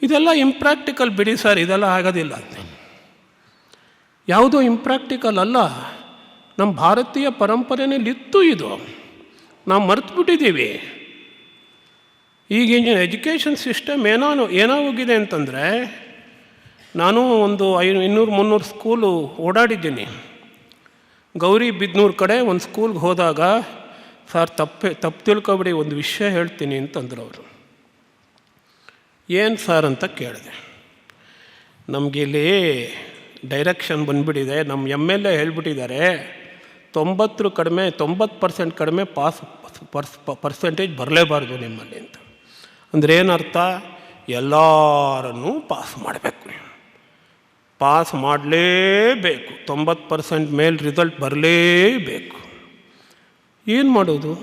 ಇದೆಲ್ಲ ಇಂಪ್ರ್ಯಾಕ್ಟಿಕಲ್ ಬಿಡಿ ಸರ್, ಇದೆಲ್ಲ ಆಗೋದಿಲ್ಲ. ಯಾವುದೋ ಇಂಪ್ರ್ಯಾಕ್ಟಿಕಲ್ ಅಲ್ಲ. ನಮ್ಮ ಭಾರತೀಯ ಪರಂಪರೆಯಲ್ಲಿ ಇತ್ತು ಇದು. ನಾವು ಮರೆತುಬಿಟ್ಟಿದ್ದೀವಿ. ಈಗಿನ ಎಜುಕೇಷನ್ ಸಿಸ್ಟಮ್ ಏನಾಗೋಗಿದೆ ಅಂತಂದರೆ, ನಾನು ಒಂದು 200-300 ಸ್ಕೂಲು ಓಡಾಡಿದ್ದೀನಿ. ಗೌರಿಬಿದನೂರು ಕಡೆ ಒಂದು ಸ್ಕೂಲ್ಗೆ ಹೋದಾಗ, ಸರ್ ತಪ್ಪು ತಿಳ್ಕೊಬಿಡಿ, ಒಂದು ವಿಷಯ ಹೇಳ್ತೀನಿ ಅಂತಂದ್ರು ಅವರು. ಏನು ಸರ್ ಅಂತ ಕೇಳಿದೆ. ನಮಗಿಲ್ಲಿ ಡೈರೆಕ್ಷನ್ ಬಂದುಬಿಟ್ಟಿದೆ, ನಮ್ಮ MLA ಹೇಳ್ಬಿಟ್ಟಿದ್ದಾರೆ 90% ಕಡಿಮೆ ಪರ್ಸೆಂಟೇಜ್ ಬರಲೇಬಾರ್ದು ನಿಮ್ಮಲ್ಲಿ ಅಂತ. ಅಂದರೆ ಏನರ್ಥ? ಎಲ್ಲರನ್ನೂ ಪಾಸ್ ಮಾಡಬೇಕು, ಪಾಸ್ ಮಾಡಲೇಬೇಕು, 90% ಮೇಲೆ ರಿಸಲ್ಟ್ ಬರಲೇಬೇಕು. ಏನು ಮಾಡೋದು?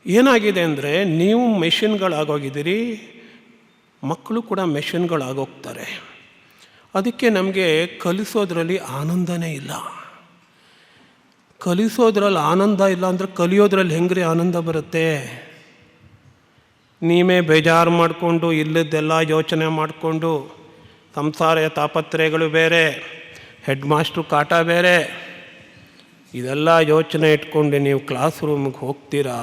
ಏನಾಗಿದೆ ಅಂದರೆ, ನೀವು ಮೆಷಿನ್ಗಳಾಗೋಗಿದ್ದೀರಿ, ಮಕ್ಕಳು ಕೂಡ ಮೆಷಿನ್ಗಳಾಗೋಗ್ತಾರೆ. ಅದಕ್ಕೆ ನಮಗೆ ಕಲಿಸೋದ್ರಲ್ಲಿ ಆನಂದನೇ ಇಲ್ಲ. ಕಲಿಸೋದ್ರಲ್ಲಿ ಆನಂದ ಇಲ್ಲ ಅಂದರೆ ಕಲಿಯೋದ್ರಲ್ಲಿ ಹೆಂಗ್ರಿ ಆನಂದ ಬರುತ್ತೆ? ನೀವೇ ಬೇಜಾರು ಮಾಡಿಕೊಂಡು, ಇಲ್ಲದ್ದೆಲ್ಲ ಯೋಚನೆ ಮಾಡಿಕೊಂಡು, ಸಂಸಾರ ತಾಪತ್ರಯಗಳು ಬೇರೆ, ಹೆಡ್ ಮಾಸ್ಟ್ರು ಕಾಟ ಬೇರೆ, ಇದೆಲ್ಲ ಯೋಚನೆ ಇಟ್ಕೊಂಡು ನೀವು ಕ್ಲಾಸ್ ರೂಮಿಗೆ ಹೋಗ್ತೀರಾ.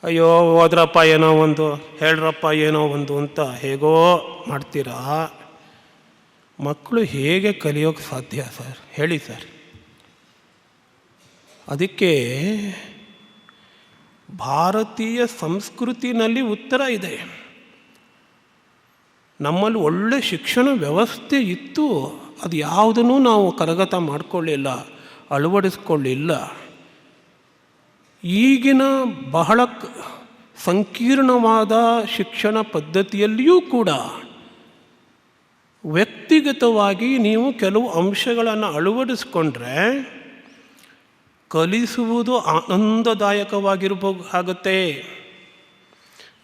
ಅಯ್ಯೋ ಹೋದ್ರಪ್ಪ ಏನೋ ಒಂದು, ಹೇಳ್ರಪ್ಪ ಏನೋ ಒಂದು ಅಂತ ಹೇಗೋ ಮಾಡ್ತೀರಾ. ಮಕ್ಕಳು ಹೇಗೆ ಕಲಿಯೋಕ್ಕೆ ಸಾಧ್ಯ ಸರ್? ಹೇಳಿ ಸರ್. ಅದಕ್ಕೆ ಭಾರತೀಯ ಸಂಸ್ಕೃತಿನಲ್ಲಿ ಉತ್ತರ ಇದೆ. ನಮ್ಮಲ್ಲಿ ಒಳ್ಳೆ ಶಿಕ್ಷಣ ವ್ಯವಸ್ಥೆ ಇತ್ತು, ಅದು ಯಾವುದನ್ನು ನಾವು ಕರಗತ ಮಾಡಿಕೊಳ್ಳಿಲ್ಲ, ಅಳವಡಿಸ್ಕೊಳ್ಳಿಲ್ಲ. ಈಗಿನ ಬಹಳ ಸಂಕೀರ್ಣವಾದ ಶಿಕ್ಷಣ ಪದ್ಧತಿಯಲ್ಲಿಯೂ ಕೂಡ ವ್ಯಕ್ತಿಗತವಾಗಿ ನೀವು ಕೆಲವು ಅಂಶಗಳನ್ನು ಅಳವಡಿಸ್ಕೊಂಡ್ರೆ ಕಲಿಸುವುದು ಆನಂದದಾಯಕವಾಗಿರಬೇಕಾಗುತ್ತೆ,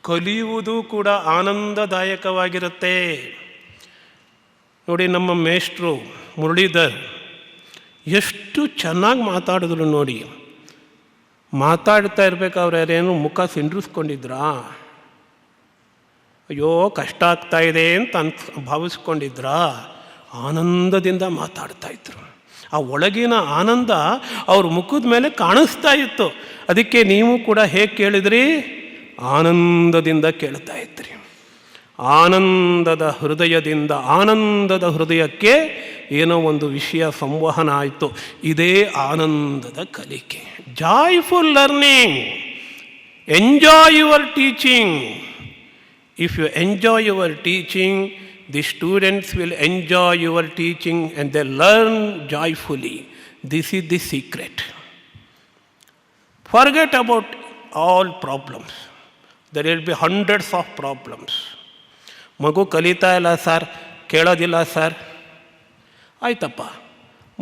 ಕಲಿಯುವುದು ಕೂಡ ಆನಂದದಾಯಕವಾಗಿರುತ್ತೆ. ನೋಡಿ, ನಮ್ಮ ಮೇಷ್ಟ್ರು ಮುರಳೀಧರ್ ಎಷ್ಟು ಚೆನ್ನಾಗಿ ಮಾತಾಡಿದ್ರು ನೋಡಿ. ಮಾತಾಡ್ತಾ ಇರಬೇಕಾದ್ರೆ ಯಾರೇನು ಮುಖ ಸಿಂಡ್ರಿಸ್ಕೊಂಡಿದ್ರಾ? ಅಯ್ಯೋ ಕಷ್ಟ ಆಗ್ತಾಯಿದೆ ಅಂತ ಭಾವಿಸ್ಕೊಂಡಿದ್ರಾ? ಆನಂದದಿಂದ ಮಾತಾಡ್ತಾಯಿದ್ರು. ಆ ಒಳಗಿನ ಆನಂದ ಅವ್ರ ಮುಖದ ಮೇಲೆ ಕಾಣಿಸ್ತಾ ಇತ್ತು. ಅದಕ್ಕೆ ನೀವು ಕೂಡ ಹೇಗೆ ಕೇಳಿದ್ರಿ? ಆನಂದದಿಂದ ಕೇಳ್ತಾ ಇದ್ರಿ. ಆನಂದದ ಹೃದಯಕ್ಕೆ ಏನೋ ಒಂದು ವಿಷಯ ಸಂವಹನ ಆಯಿತು. ಇದೇ ಆನಂದದ ಕಲಿಕೆ. Joyful learning. Enjoy your teaching. If you enjoy your teaching, the students will enjoy your teaching and they learn joyfully. This is the secret. Forget about all problems. There will be hundreds of problems. ಮಗು ಕಲಿತಾ ಇಲ್ಲ sir, ಕೇಳೋದಿಲ್ಲ sir. ಆಯ್ತಪ್ಪ,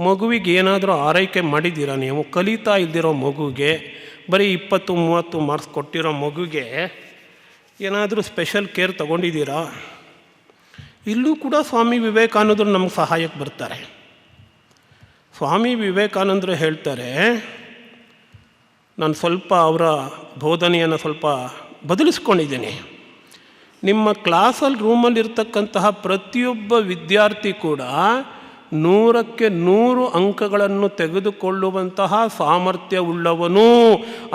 ಮಗುವಿಗೆ ಏನಾದರೂ ಆರೈಕೆ ಮಾಡಿದ್ದೀರಾ ನೀವು? ಕಲಿತಾ ಇಲ್ದಿರೋ ಮಗುಗೆ, ಬರೀ 20-30 ಮಾರ್ಕ್ಸ್ ಕೊಟ್ಟಿರೋ ಮಗುಗೆ ಏನಾದರೂ ಸ್ಪೆಷಲ್ ಕೇರ್ ತಗೊಂಡಿದ್ದೀರಾ? ಇಲ್ಲೂ ಕೂಡ ಸ್ವಾಮಿ ವಿವೇಕಾನಂದರು ನಮಗೆ ಸಹಾಯಕ್ಕೆ ಬರ್ತಾರೆ. ಸ್ವಾಮಿ ವಿವೇಕಾನಂದರು ಹೇಳ್ತಾರೆ, ನಾನು ಸ್ವಲ್ಪ ಅವರ ಬೋಧನೆಯನ್ನು ಸ್ವಲ್ಪ ಬದಲಿಸ್ಕೊಂಡಿದ್ದೀನಿ. ನಿಮ್ಮ ಕ್ಲಾಸಲ್ಲಿ ರೂಮಲ್ಲಿರ್ತಕ್ಕಂತಹ ಪ್ರತಿಯೊಬ್ಬ ವಿದ್ಯಾರ್ಥಿ ಕೂಡ 100ಕ್ಕೆ 100 ಅಂಕಗಳನ್ನು ತೆಗೆದುಕೊಳ್ಳುವಂತಹ ಸಾಮರ್ಥ್ಯ ಉಳ್ಳವನು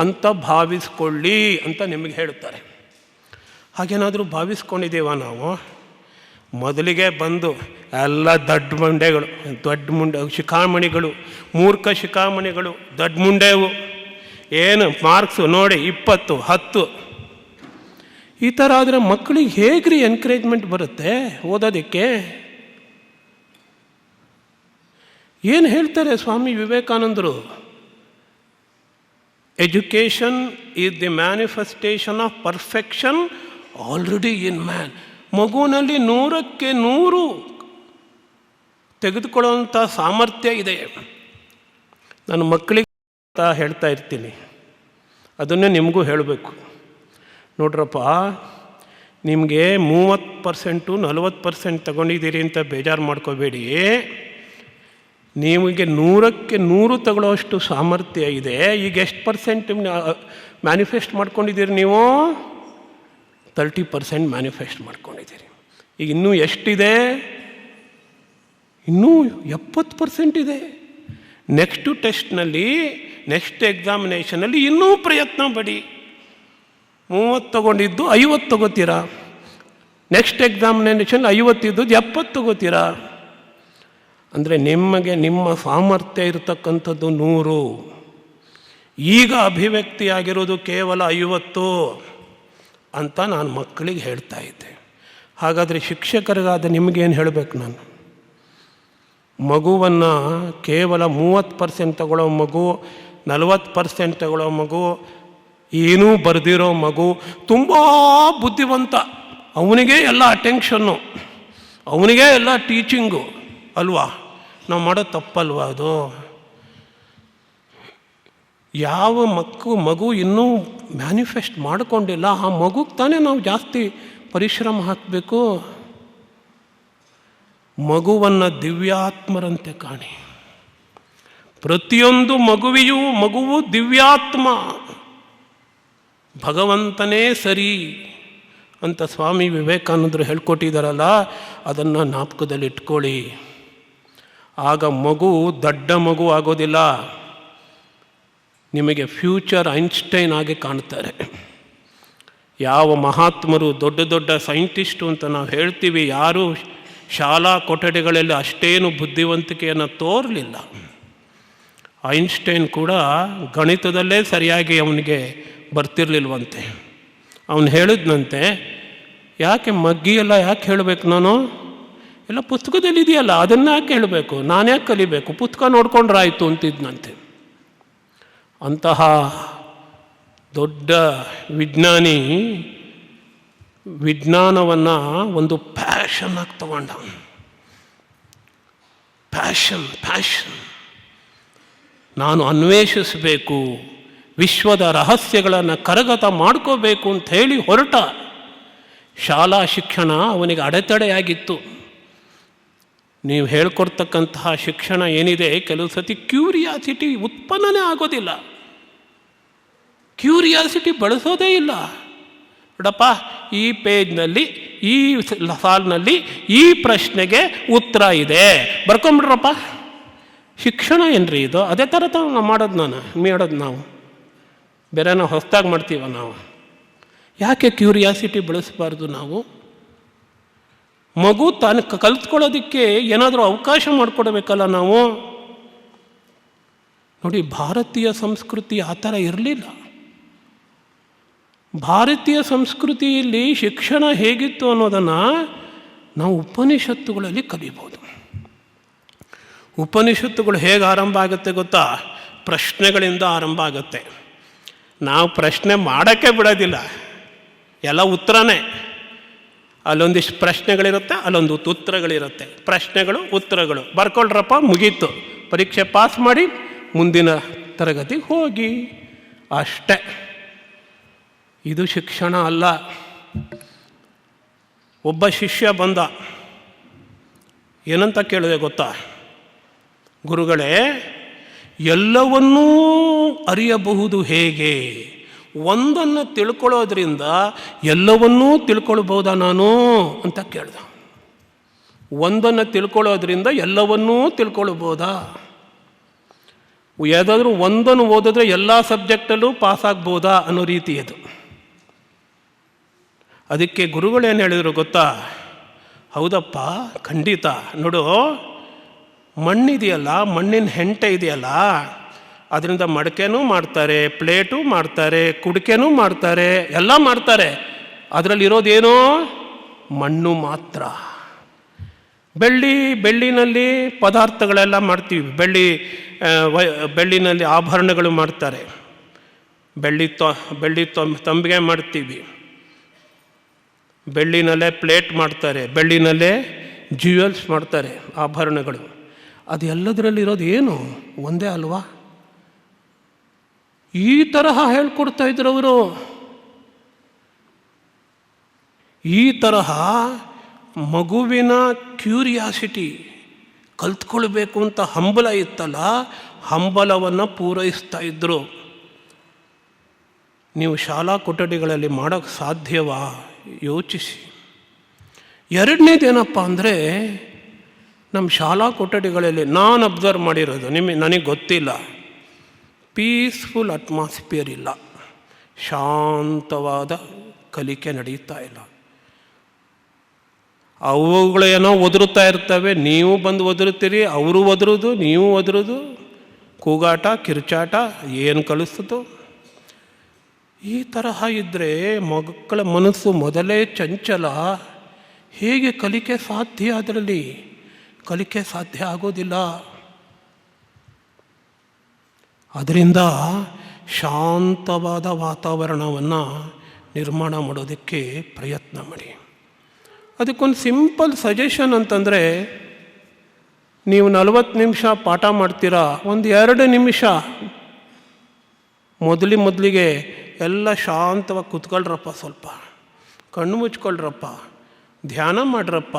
ಅಂತ ಭಾವಿಸ್ಕೊಳ್ಳಿ ಅಂತ ನಿಮಗೆ ಹೇಳ್ತಾರೆ. ಹಾಗೇನಾದರೂ ಭಾವಿಸ್ಕೊಂಡಿದ್ದೇವ ನಾವು? ಮೊದಲಿಗೆ ಬಂದು ಎಲ್ಲ ದೊಡ್ಡ ಮುಂಡೆ ಶಿಖಾಮಣಿಗಳು, ಮೂರ್ಖ ಶಿಖಾಮಣಿಗಳು, ದೊಡ್ಡ ಮುಂಡೆವು, ಏನು ಮಾರ್ಕ್ಸು ನೋಡಿ 20, 10 ಈ ಥರ ಆದರೆ ಮಕ್ಕಳಿಗೆ ಹೇಗ್ರಿ ಎನ್ಕರೇಜ್ಮೆಂಟ್ ಬರುತ್ತೆ ಓದೋದಕ್ಕೆ? ಏನು ಹೇಳ್ತಾರೆ ಸ್ವಾಮಿ ವಿವೇಕಾನಂದರು? Education is the manifestation of perfection already in man. ಮಗುವಿನಲ್ಲಿ 100ಕ್ಕೆ 100 ತೆಗೆದುಕೊಳ್ಳುವಂಥ ಸಾಮರ್ಥ್ಯ ಇದೆ. ನಾನು ಮಕ್ಕಳಿಗೆ ಹೇಳ್ತಾ ಇರ್ತೀನಿ, ಅದನ್ನೇ ನಿಮಗೂ ಹೇಳಬೇಕು. ನೋಡ್ರಪ್ಪ, ನಿಮಗೆ 30%, 40% ತಗೊಂಡಿದ್ದೀರಿ ಅಂತ ಬೇಜಾರು ಮಾಡ್ಕೋಬೇಡಿ. ನಿಮಗೆ 100ಕ್ಕೆ 100 ತಗೊಳ್ಳೋಷ್ಟು ಸಾಮರ್ಥ್ಯ ಇದೆ. ಈಗ ಎಷ್ಟು ಪರ್ಸೆಂಟ್ ಮ್ಯಾನಿಫೆಸ್ಟ್ ಮಾಡ್ಕೊಂಡಿದ್ದೀರಿ ನೀವು? 30% ಮ್ಯಾನಿಫೆಸ್ಟ್ ಮಾಡ್ಕೊಂಡಿದ್ದೀರಿ. ಈಗ ಇನ್ನೂ ಎಷ್ಟಿದೆ? ಇನ್ನೂ 70% ಇದೆ. ನೆಕ್ಸ್ಟು ಟೆಸ್ಟ್ನಲ್ಲಿ, ನೆಕ್ಸ್ಟ್ ಎಕ್ಸಾಮಿನೇಷನಲ್ಲಿ ಇನ್ನೂ ಪ್ರಯತ್ನ ಪಡಿ. 30 ತಗೊಂಡಿದ್ದು 50 ತಗೋತೀರಾ, ನೆಕ್ಸ್ಟ್ ಎಕ್ಸಾಮಿನೇಷನ್ 50 ಇದ್ದು 70 ತಗೋತೀರಾ. ಅಂದರೆ ನಿಮಗೆ ನಿಮ್ಮ ಸಾಮರ್ಥ್ಯ ಇರತಕ್ಕಂಥದ್ದು 100, ಈಗ ಅಭಿವ್ಯಕ್ತಿಯಾಗಿರೋದು ಕೇವಲ 50 ಅಂತ ನಾನು ಮಕ್ಕಳಿಗೆ ಹೇಳ್ತಾ ಇದ್ದೆ. ಹಾಗಾದರೆ ಶಿಕ್ಷಕರಿಗಾದ ನಿಮಗೇನು ಹೇಳಬೇಕು ನಾನು? ಮಗುವನ್ನು ಕೇವಲ 30% ತಗೊಳ್ಳೋ ಮಗು, 40% ತಗೊಳ್ಳೋ ಮಗು, ಏನೂ ಬರೆದಿರೋ ಮಗು, ತುಂಬ ಬುದ್ಧಿವಂತ, ಅವನಿಗೆ ಎಲ್ಲ ಅಟೆನ್ಷನ್ನು, ಅವನಿಗೆ ಎಲ್ಲ ಟೀಚಿಂಗು ಅಲ್ವಾ? ನಾವು ಮಾಡೋ ತಪ್ಪಲ್ವಾ ಅದು? ಯಾವ ಮಗು ಇನ್ನೂ ಮ್ಯಾನಿಫೆಸ್ಟ್ ಮಾಡಿಕೊಂಡಿಲ್ಲ ಆ ಮಗುಗೆ ತಾನೇ ನಾವು ಜಾಸ್ತಿ ಪರಿಶ್ರಮ ಹಾಕಬೇಕು. ಮಗುವನ್ನು ದಿವ್ಯಾತ್ಮರಂತೆ ಕಾಣಿ. ಪ್ರತಿಯೊಂದು ಮಗುವು ದಿವ್ಯಾತ್ಮ, ಭಗವಂತನೇ ಸರಿ ಅಂತ ಸ್ವಾಮಿ ವಿವೇಕಾನಂದರು ಹೇಳ್ಕೊಟ್ಟಿದ್ದಾರಲ್ಲ, ಅದನ್ನು ಜ್ಞಾಪಕದಲ್ಲಿ ಇಟ್ಕೊಳ್ಳಿ. ಆಗ ಮಗು ದೊಡ್ಡ ಮಗು ಆಗೋದಿಲ್ಲ, ನಿಮಗೆ ಫ್ಯೂಚರ್ ಐನ್ಸ್ಟೈನ್ ಆಗಿ ಕಾಣ್ತಾರೆ. ಯಾವ ಮಹಾತ್ಮರು, ದೊಡ್ಡ ದೊಡ್ಡ ಸೈಂಟಿಸ್ಟು ಅಂತ ನಾವು ಹೇಳ್ತೀವಿ, ಯಾರೂ ಶಾಲಾ ಕೊಠಡಿಗಳಲ್ಲಿ ಅಷ್ಟೇನು ಬುದ್ಧಿವಂತಿಕೆಯನ್ನು ತೋರಲಿಲ್ಲ. ಐನ್ಸ್ಟೈನ್ ಕೂಡ ಗಣಿತದಲ್ಲೇ ಸರಿಯಾಗಿ ಅವನಿಗೆ ಬರ್ತಿರ್ಲಿಲ್ವಂತೆ. ಅವನು ಹೇಳಿದ್ನಂತೆ, ಯಾಕೆ ಮಗ್ಗಿಯೆಲ್ಲ ಯಾಕೆ ಹೇಳಬೇಕು ನಾನು? ಎಲ್ಲ ಪುಸ್ತಕದಲ್ಲಿ ಇದೆಯಲ್ಲ, ಅದನ್ನು ಯಾಕೆ ಹೇಳಬೇಕು? ನಾನು ಯಾಕೆ ಕಲಿಬೇಕು? ಪುಸ್ತಕ ನೋಡ್ಕೊಂಡ್ರಾಯ್ತು ಅಂತಿದ್ನಂತೆ. ಅಂತಹ ದೊಡ್ಡ ವಿಜ್ಞಾನಿ ವಿಜ್ಞಾನವನ್ನು ಒಂದು ಪ್ಯಾಷನ್ ಆಗಿ ತಗೊಂಡ. ಪ್ಯಾಷನ್ ನಾನು ಅನ್ವೇಷಿಸಬೇಕು, ವಿಶ್ವದ ರಹಸ್ಯಗಳನ್ನು ಕರಗತ ಮಾಡ್ಕೋಬೇಕು ಅಂತ ಹೇಳಿ ಹೊರಟ. ಶಾಲಾ ಶಿಕ್ಷಣ ಅವನಿಗೆ ಅಡೆತಡೆಯಾಗಿತ್ತು. ನೀವು ಹೇಳ್ಕೊಡ್ತಕ್ಕಂತಹ ಶಿಕ್ಷಣ ಏನಿದೆ, ಕೆಲವು ಸತಿ ಕ್ಯೂರಿಯಾಸಿಟಿ ಉತ್ಪನ್ನನೇ ಆಗೋದಿಲ್ಲ, ಕ್ಯೂರಿಯಾಸಿಟಿ ಬಳಸೋದೇ ಇಲ್ಲ. ನೋಡಪ್ಪ, ಈ ಪೇಜ್ನಲ್ಲಿ, ಈ ಸಾಲಿನಲ್ಲಿ ಈ ಪ್ರಶ್ನೆಗೆ ಉತ್ತರ ಇದೆ, ಬರ್ಕೊಂಬಿಡ್ರಪ್ಪ. ಶಿಕ್ಷಣ ಏನ್ರಿ ಇದು? ಅದೇ ಥರ ಮಾಡೋದು ನಾವು ಬೇರೆನೋ ಹೊಸದಾಗಿ ಮಾಡ್ತೀವ ನಾವು. ಯಾಕೆ ಕ್ಯೂರಿಯಾಸಿಟಿ ಬೆಳೆಸಬಾರ್ದು ನಾವು? ಮಗು ತಾನು ಕಲ್ತ್ಕೊಳ್ಳೋದಕ್ಕೆ ಏನಾದರೂ ಅವಕಾಶ ಮಾಡಿಕೊಡ್ಬೇಕಲ್ಲ ನಾವು. ನೋಡಿ, ಭಾರತೀಯ ಸಂಸ್ಕೃತಿ ಆ ಥರ ಇರಲಿಲ್ಲ. ಭಾರತೀಯ ಸಂಸ್ಕೃತಿಯಲ್ಲಿ ಶಿಕ್ಷಣ ಹೇಗಿತ್ತು ಅನ್ನೋದನ್ನು ನಾವು ಉಪನಿಷತ್ತುಗಳಲ್ಲಿ ಕಲಿಬೋದು. ಉಪನಿಷತ್ತುಗಳು ಹೇಗೆ ಆರಂಭ ಆಗುತ್ತೆ ಗೊತ್ತಾ? ಪ್ರಶ್ನೆಗಳಿಂದ ಆರಂಭ ಆಗುತ್ತೆ. ನಾವು ಪ್ರಶ್ನೆ ಮಾಡೋಕ್ಕೆ ಬಿಡೋದಿಲ್ಲ, ಎಲ್ಲ ಉತ್ತರನೇ. ಅಲ್ಲೊಂದಿಷ್ಟು ಪ್ರಶ್ನೆಗಳಿರುತ್ತೆ, ಅಲ್ಲೊಂದು ಉತ್ತರಗಳಿರುತ್ತೆ. ಪ್ರಶ್ನೆಗಳು ಉತ್ತರಗಳು ಬರ್ಕೊಳ್ರಪ್ಪ, ಮುಗೀತು. ಪರೀಕ್ಷೆ ಪಾಸ್ ಮಾಡಿ ಮುಂದಿನ ತರಗತಿಗೆ ಹೋಗಿ, ಅಷ್ಟೇ. ಇದು ಶಿಕ್ಷಣ ಅಲ್ಲ. ಒಬ್ಬ ಶಿಷ್ಯ ಬಂದ, ಏನಂತ ಕೇಳಿದೆ ಗೊತ್ತಾ? ಗುರುಗಳೇ, ಎಲ್ಲವನ್ನೂ ಅರಿಯಬಹುದು ಹೇಗೆ? ಒಂದನ್ನು ತಿಳ್ಕೊಳ್ಳೋದ್ರಿಂದ ಎಲ್ಲವನ್ನೂ ತಿಳ್ಕೊಳ್ಬೋದಾ ನಾನು ಅಂತ ಕೇಳ್ದ. ಒಂದನ್ನು ತಿಳ್ಕೊಳ್ಳೋದ್ರಿಂದ ಎಲ್ಲವನ್ನೂ ತಿಳ್ಕೊಳ್ಬೋದಾ? ಯಾವುದಾದ್ರೂ ಒಂದನ್ನು ಓದಿದ್ರೆ ಎಲ್ಲ ಸಬ್ಜೆಕ್ಟಲ್ಲೂ ಪಾಸಾಗ್ಬೋದಾ ಅನ್ನೋ ರೀತಿ ಅದು. ಅದಕ್ಕೆ ಗುರುಗಳೇನು ಹೇಳಿದರು ಗೊತ್ತಾ? ಹೌದಪ್ಪ, ಖಂಡಿತ. ನೋಡು, ಮಣ್ಣಿದೆಯಲ್ಲ, ಮಣ್ಣಿನ ಹೆಂಟೆ ಇದೆಯಲ್ಲ, ಅದರಿಂದ ಮಡಕೆನೂ ಮಾಡ್ತಾರೆ, ಪ್ಲೇಟು ಮಾಡ್ತಾರೆ, ಕುಡಿಕೆನೂ ಮಾಡ್ತಾರೆ, ಎಲ್ಲ ಮಾಡ್ತಾರೆ. ಅದರಲ್ಲಿರೋದೇನೋ ಮಣ್ಣು ಮಾತ್ರ. ಬೆಳ್ಳಿನಲ್ಲಿ ಪದಾರ್ಥಗಳೆಲ್ಲ ಮಾಡ್ತೀವಿ. ಬೆಳ್ಳಿನಲ್ಲಿ ಆಭರಣಗಳು ಮಾಡ್ತಾರೆ, ಬೆಳ್ಳಿ ತಂಬಿಗೆ ಮಾಡ್ತೀವಿ, ಬೆಳ್ಳಿನಲ್ಲೇ ಪ್ಲೇಟ್ ಮಾಡ್ತಾರೆ, ಬೆಳ್ಳಿನಲ್ಲೇ ಜ್ಯುವೆಲ್ಸ್ ಮಾಡ್ತಾರೆ, ಆಭರಣಗಳು. ಅದೆಲ್ಲದರಲ್ಲಿರೋದು ಏನು? ಒಂದೇ ಅಲ್ವಾ? ಈ ತರಹ ಹೇಳ್ಕೊಡ್ತಾ ಇದ್ರು ಅವರು. ಈ ತರಹ ಮಗುವಿನ ಕ್ಯೂರಿಯಾಸಿಟಿ, ಕಲ್ತ್ಕೊಳ್ಬೇಕು ಅಂತ ಹಂಬಲ ಇತ್ತಲ್ಲ, ಹಂಬಲವನ್ನು ಪೂರೈಸ್ತಾ ಇದ್ದರು. ನೀವು ಶಾಲಾ ಕೊಠಡಿಗಳಲ್ಲಿ ಮಾಡೋಕ್ಕೆ ಸಾಧ್ಯವಾ? ಯೋಚಿಸಿ. ಎರಡನೇದೇನಪ್ಪ ಅಂದರೆ, ನಮ್ಮ ಶಾಲಾ ಕೊಠಡಿಗಳಲ್ಲಿ ನಾನು ಅಬ್ಸರ್ವ್ ಮಾಡಿರೋದು, ನನಗೆ ಗೊತ್ತಿಲ್ಲ, ಪೀಸ್ಫುಲ್ ಅಟ್ಮಾಸ್ಫಿಯರ್ ಇಲ್ಲ, ಶಾಂತವಾದ ಕಲಿಕೆ ನಡೀತಾ ಇಲ್ಲ. ಅವುಗಳೇನೋ ಒದರುತ್ತಾ ಇರ್ತವೆ, ನೀವು ಬಂದು ಒದರುತ್ತೀರಿ, ಅವರು ಒದರೋದು, ನೀವು ಒದರೋದು, ಕೂಗಾಟ ಕಿರುಚಾಟ, ಏನು ಕಲಿಸ್ತದೋ. ಈ ತರಹ ಇದ್ದರೆ ಮಕ್ಕಳ ಮನಸ್ಸು ಮೊದಲೇ ಚಂಚಲ, ಹೇಗೆ ಕಲಿಕೆ ಸಾಧ್ಯ? ಅದರಲ್ಲಿ ಕಲಿಕೆ ಸಾಧ್ಯ ಆಗೋದಿಲ್ಲ. ಅದರಿಂದ ಶಾಂತವಾದ ವಾತಾವರಣವನ್ನು ನಿರ್ಮಾಣ ಮಾಡೋದಕ್ಕೆ ಪ್ರಯತ್ನ ಮಾಡಿ. ಅದಕ್ಕೊಂದು ಸಿಂಪಲ್ ಸಜೆಷನ್ ಅಂತಂದರೆ, ನೀವು 40 ನಿಮಿಷ ಪಾಠ ಮಾಡ್ತೀರಾ, ಒಂದು 2 ನಿಮಿಷ ಮೊದಲಿಗೆ ಎಲ್ಲ ಶಾಂತವಾಗಿ ಕೂತ್ಕೊಳ್ರಪ್ಪ, ಸ್ವಲ್ಪ ಕಣ್ಣು ಮುಚ್ಕೊಳ್ರಪ್ಪ, ಧ್ಯಾನ ಮಾಡ್ರಪ್ಪ.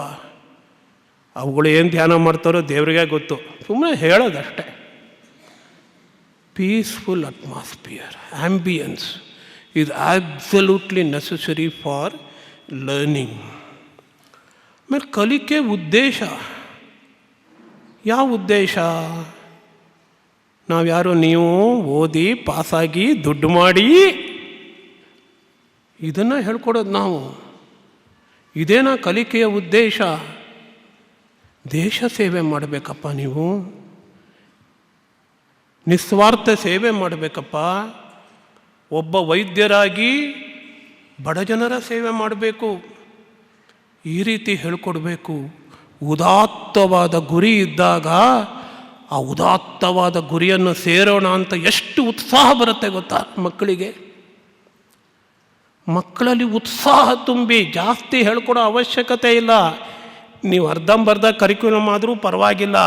ಅವುಗಳು ಏನು ಧ್ಯಾನ ಮಾಡ್ತಾರೋ ದೇವರಿಗೆ ಗೊತ್ತು, ಸುಮ್ಮನೆ ಹೇಳೋದಷ್ಟೆ. Peaceful atmosphere, ambience is absolutely necessary for learning. ಆಮೇಲೆ ಕಲಿಕೆ ಉದ್ದೇಶ, ಯಾವ ಉದ್ದೇಶ? ನಾವ್ಯಾರು? ನೀವು ಓದಿ ಪಾಸಾಗಿ ದುಡ್ಡು ಮಾಡಿ ಇದನ್ನು ಹೇಳ್ಕೊಡೋದು ನಾವು. ಇದೇನಾ ಕಲಿಕೆಯ ಉದ್ದೇಶ? ದೇಶ ಸೇವೆ ಮಾಡಬೇಕಪ್ಪ, ನೀವು ನಿಸ್ವಾರ್ಥ ಸೇವೆ ಮಾಡಬೇಕಪ್ಪ. ಒಬ್ಬ ವೈದ್ಯರಾಗಿ ಬಡ ಜನರ ಸೇವೆ ಮಾಡಬೇಕು, ಈ ರೀತಿ ಹೇಳ್ಕೊಡ್ಬೇಕು. ಉದಾತ್ತವಾದ ಗುರಿ ಇದ್ದಾಗ ಆ ಉದಾತ್ತವಾದ ಗುರಿಯನ್ನು ಸೇರೋಣ ಅಂತ ಎಷ್ಟು ಉತ್ಸಾಹ ಬರುತ್ತೆ ಗೊತ್ತಾ ಮಕ್ಕಳಿಗೆ? ಮಕ್ಕಳಲ್ಲಿ ಉತ್ಸಾಹ ತುಂಬಿ, ಜಾಸ್ತಿ ಹೇಳ್ಕೊಡೋ ಅವಶ್ಯಕತೆ ಇಲ್ಲ. ನೀವು ಅರ್ಧಂಬರ್ಧ ಕರಿಕ್ಯುಲಮ್ ಆದರೂ ಪರವಾಗಿಲ್ಲ,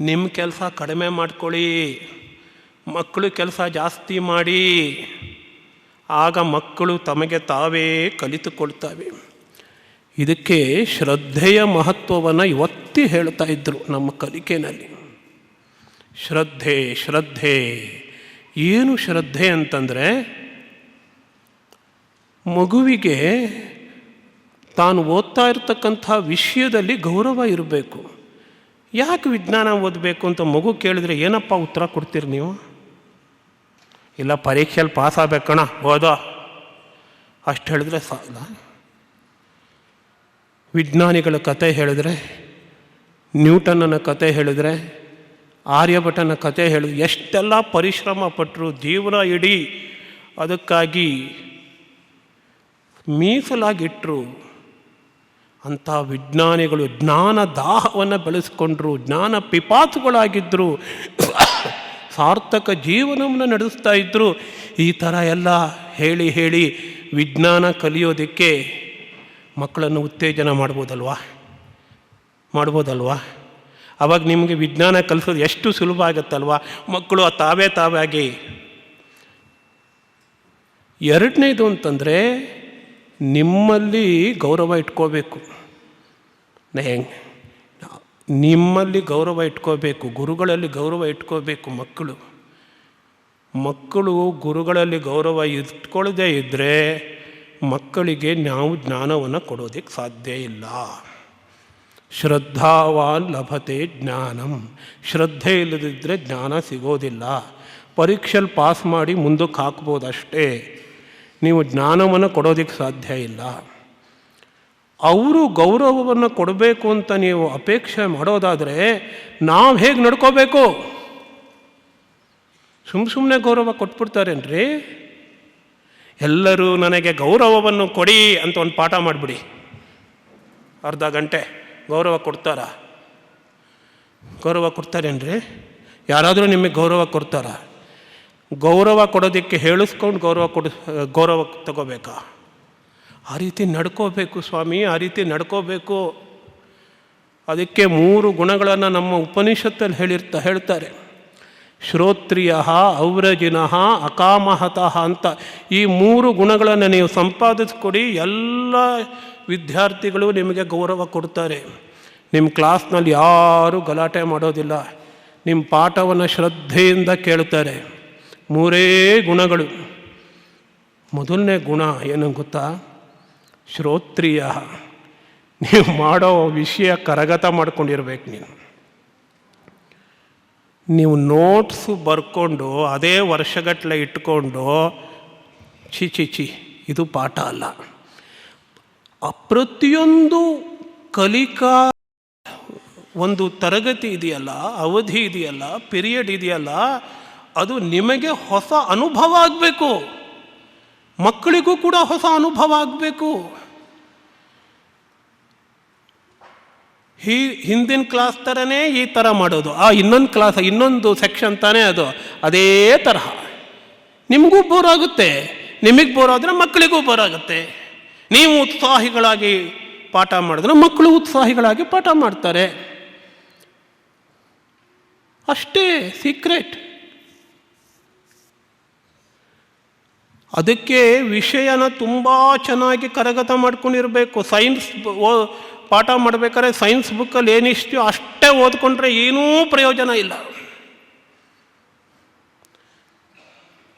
ನಿಮ್ಮ ಕೆಲಸ ಕಡಿಮೆ ಮಾಡ್ಕೊಳ್ಳಿ, ಮಕ್ಕಳು ಕೆಲಸ ಜಾಸ್ತಿ ಮಾಡಿ. ಆಗ ಮಕ್ಕಳು ತಮಗೆ ತಾವೇ ಕಲಿತುಕೊಳ್ತವೆ. ಇದಕ್ಕೆ ಶ್ರದ್ಧೆಯ ಮಹತ್ವವನ್ನು ಇವತ್ತಿ ಹೇಳ್ತಾ ಇದ್ದರು ನಮ್ಮ ಕಲಿಕೆಯಲ್ಲಿ. ಶ್ರದ್ಧೆ ಏನು? ಶ್ರದ್ಧೆ ಅಂತಂದರೆ, ಮಗುವಿಗೆ ತಾನು ಓದ್ತಾ ಇರ್ತಕ್ಕಂಥ ವಿಷಯದಲ್ಲಿ ಗೌರವ ಇರಬೇಕು. ಯಾಕೆ ವಿಜ್ಞಾನ ಓದಬೇಕು ಅಂತ ಮಗು ಕೇಳಿದ್ರೆ ಏನಪ್ಪ ಉತ್ತರ ಕೊಡ್ತೀರಿ ನೀವು? ಇಲ್ಲ, ಪರೀಕ್ಷೆಯಲ್ಲಿ ಪಾಸ್ ಆಗಬೇಕಣ್ಣ, ಓದೋ, ಅಷ್ಟು ಹೇಳಿದ್ರೆ ಸಾಲ. ವಿಜ್ಞಾನಿಗಳ ಕತೆ ಹೇಳಿದ್ರೆ, ನ್ಯೂಟನ್ನನ ಕತೆ ಹೇಳಿದ್ರೆ, ಆರ್ಯಭಟನ ಕತೆ ಹೇಳಿದ್ರೆ, ಎಷ್ಟೆಲ್ಲ ಪರಿಶ್ರಮ ಪಟ್ಟರು, ಜೀವನ ಇಡೀ ಅದಕ್ಕಾಗಿ ಮೀಸಲಾಗಿಟ್ಟರು. ಅಂಥ ವಿಜ್ಞಾನಿಗಳು ಜ್ಞಾನ ದಾಹವನ್ನು ಬೆಳೆಸ್ಕೊಂಡ್ರು, ಜ್ಞಾನ ಪಿಪಾಸುಗಳಾಗಿದ್ದರು, ಸಾರ್ಥಕ ಜೀವನವನ್ನು ನಡೆಸ್ತಾ ಇದ್ದರು. ಈ ಥರ ಎಲ್ಲ ಹೇಳಿ ವಿಜ್ಞಾನ ಕಲಿಯೋದಕ್ಕೆ ಮಕ್ಕಳನ್ನು ಉತ್ತೇಜನ ಮಾಡ್ಬೋದಲ್ವಾ? ಆವಾಗ ನಿಮಗೆ ವಿಜ್ಞಾನ ಕಲಿಸೋದು ಎಷ್ಟು ಸುಲಭ ಆಗುತ್ತಲ್ವ. ಮಕ್ಕಳು ತಾವಾಗಿ. ಎರಡನೇದು ಅಂತಂದರೆ ನಿಮ್ಮಲ್ಲಿ ಗೌರವ ಇಟ್ಕೋಬೇಕು. ನಿಮ್ಮಲ್ಲಿ ಗೌರವ ಇಟ್ಕೋಬೇಕು, ಗುರುಗಳಲ್ಲಿ ಗೌರವ ಇಟ್ಕೋಬೇಕು. ಮಕ್ಕಳು ಗುರುಗಳಲ್ಲಿ ಗೌರವ ಇಟ್ಕೊಳ್ಳದೇ ಇದ್ದರೆ ಮಕ್ಕಳಿಗೆ ನಾವು ಜ್ಞಾನವನ್ನು ಕೊಡೋದಕ್ಕೆ ಸಾಧ್ಯ ಇಲ್ಲ. ಶ್ರದ್ಧಾವಾನ್ ಲಭತೆ ಜ್ಞಾನಂ. ಶ್ರದ್ಧೆ ಇಲ್ಲದಿದ್ದರೆ ಜ್ಞಾನ ಸಿಗೋದಿಲ್ಲ. ಪರೀಕ್ಷೆಯಲ್ಲಿ ಪಾಸ್ ಮಾಡಿ ಮುಂದಕ್ಕೆ ಹಾಕ್ಬೋದಷ್ಟೇ, ನೀವು ಜ್ಞಾನವನ್ನು ಕೊಡೋದಕ್ಕೆ ಸಾಧ್ಯ ಇಲ್ಲ. ಅವರು ಗೌರವವನ್ನು ಕೊಡಬೇಕು ಅಂತ ನೀವು ಅಪೇಕ್ಷೆ ಮಾಡೋದಾದರೆ ನಾವು ಹೇಗೆ ನಡ್ಕೋಬೇಕು? ಸುಮ್ಮನೆ ಗೌರವ ಕೊಟ್ಬಿಡ್ತಾರೇನ್ರಿ? ಎಲ್ಲರೂ ನನಗೆ ಗೌರವವನ್ನು ಕೊಡಿ ಅಂತ ಒಂದು ಪಾಠ ಮಾಡಿಬಿಡಿ, ಅರ್ಧ ಗಂಟೆ ಗೌರವ ಕೊಡ್ತಾರೇನ್ರಿ? ಯಾರಾದರೂ ನಿಮಗೆ ಗೌರವ ಕೊಡ್ತಾರಾ? ಗೌರವ ಕೊಡೋದಕ್ಕೆ ಹೇಳಿಸ್ಕೊಂಡು ಗೌರವ ತಗೋಬೇಕಾ? ಆ ರೀತಿ ನಡ್ಕೋಬೇಕು ಸ್ವಾಮಿ, ಆ ರೀತಿ ನಡ್ಕೋಬೇಕು. ಅದಕ್ಕೆ 3 ಗುಣಗಳನ್ನು ನಮ್ಮ ಉಪನಿಷತ್ತಲ್ಲಿ ಹೇಳ್ತಾರೆ. ಶ್ರೋತ್ರಿಯ, ಔರಜಿನಃ, ಅಕಾಮಹತಃ ಅಂತ. ಈ 3 ಗುಣಗಳನ್ನು ನೀವು ಸಂಪಾದಿಸ್ಕೊಡಿ, ಎಲ್ಲ ವಿದ್ಯಾರ್ಥಿಗಳು ನಿಮಗೆ ಗೌರವ ಕೊಡ್ತಾರೆ. ನಿಮ್ಮ ಕ್ಲಾಸ್ನಲ್ಲಿ ಯಾರೂ ಗಲಾಟೆ ಮಾಡೋದಿಲ್ಲ, ನಿಮ್ಮ ಪಾಠವನ್ನು ಶ್ರದ್ಧೆಯಿಂದ ಕೇಳ್ತಾರೆ. 3 ಗುಣಗಳು. ಮೊದಲನೇ ಗುಣ ಏನು ಗೊತ್ತಾ? ಶ್ರೋತ್ರಿಯ. ನೀವು ಮಾಡೋ ವಿಷಯ ಕರಗತ ಮಾಡ್ಕೊಂಡಿರ್ಬೇಕು. ನೀವು ನೋಟ್ಸು ಬರ್ಕೊಂಡು ಅದೇ ವರ್ಷಗಟ್ಟಲೆ ಇಟ್ಕೊಂಡು ಚಿ ಇದು ಪಾಠ ಅಲ್ಲ. ಪ್ರತಿಯೊಂದು ಕಲಿಕಾ ಒಂದು ತರಗತಿ ಇದೆಯಲ್ಲ, ಅವಧಿ ಇದೆಯಲ್ಲ, ಪಿರಿಯಡ್ ಇದೆಯಲ್ಲ, ಅದು ನಿಮಗೆ ಹೊಸ ಅನುಭವ ಆಗಬೇಕು. ಮಕ್ಕಳಿಗೂ ಕೂಡ ಹೊಸ ಅನುಭವ ಆಗಬೇಕು. ಹಿಂದಿನ ಕ್ಲಾಸ್ ಥರನೇ ಈ ಥರ ಮಾಡೋದು, ಇನ್ನೊಂದು ಸೆಕ್ಷನ್ ತಾನೇ ಅದು, ಅದೇ ತರಹ. ನಿಮಗೂ ಬೋರ್ ಆಗುತ್ತೆ, ನಿಮಗೆ ಬೋರ್ ಆದರೆ ಮಕ್ಕಳಿಗೂ ಬೋರ್ ಆಗುತ್ತೆ. ನೀವು ಉತ್ಸಾಹಿಗಳಾಗಿ ಪಾಠ ಮಾಡಿದ್ರೆ ಮಕ್ಕಳು ಉತ್ಸಾಹಿಗಳಾಗಿ ಪಾಠ ಮಾಡ್ತಾರೆ. ಅಷ್ಟೇ ಸೀಕ್ರೆಟ್. ಅದಕ್ಕೆ ವಿಷಯನ ತುಂಬ ಚೆನ್ನಾಗಿ ಕರಗತ ಮಾಡ್ಕೊಂಡಿರಬೇಕು. ಸೈನ್ಸ್ ಪಾಠ ಮಾಡಬೇಕಾದ್ರೆ ಸೈನ್ಸ್ ಬುಕ್ಕಲ್ಲಿ ಏನಿಷ್ಟು ಅಷ್ಟೇ ಓದ್ಕೊಂಡ್ರೆ ಏನೂ ಪ್ರಯೋಜನ ಇಲ್ಲ.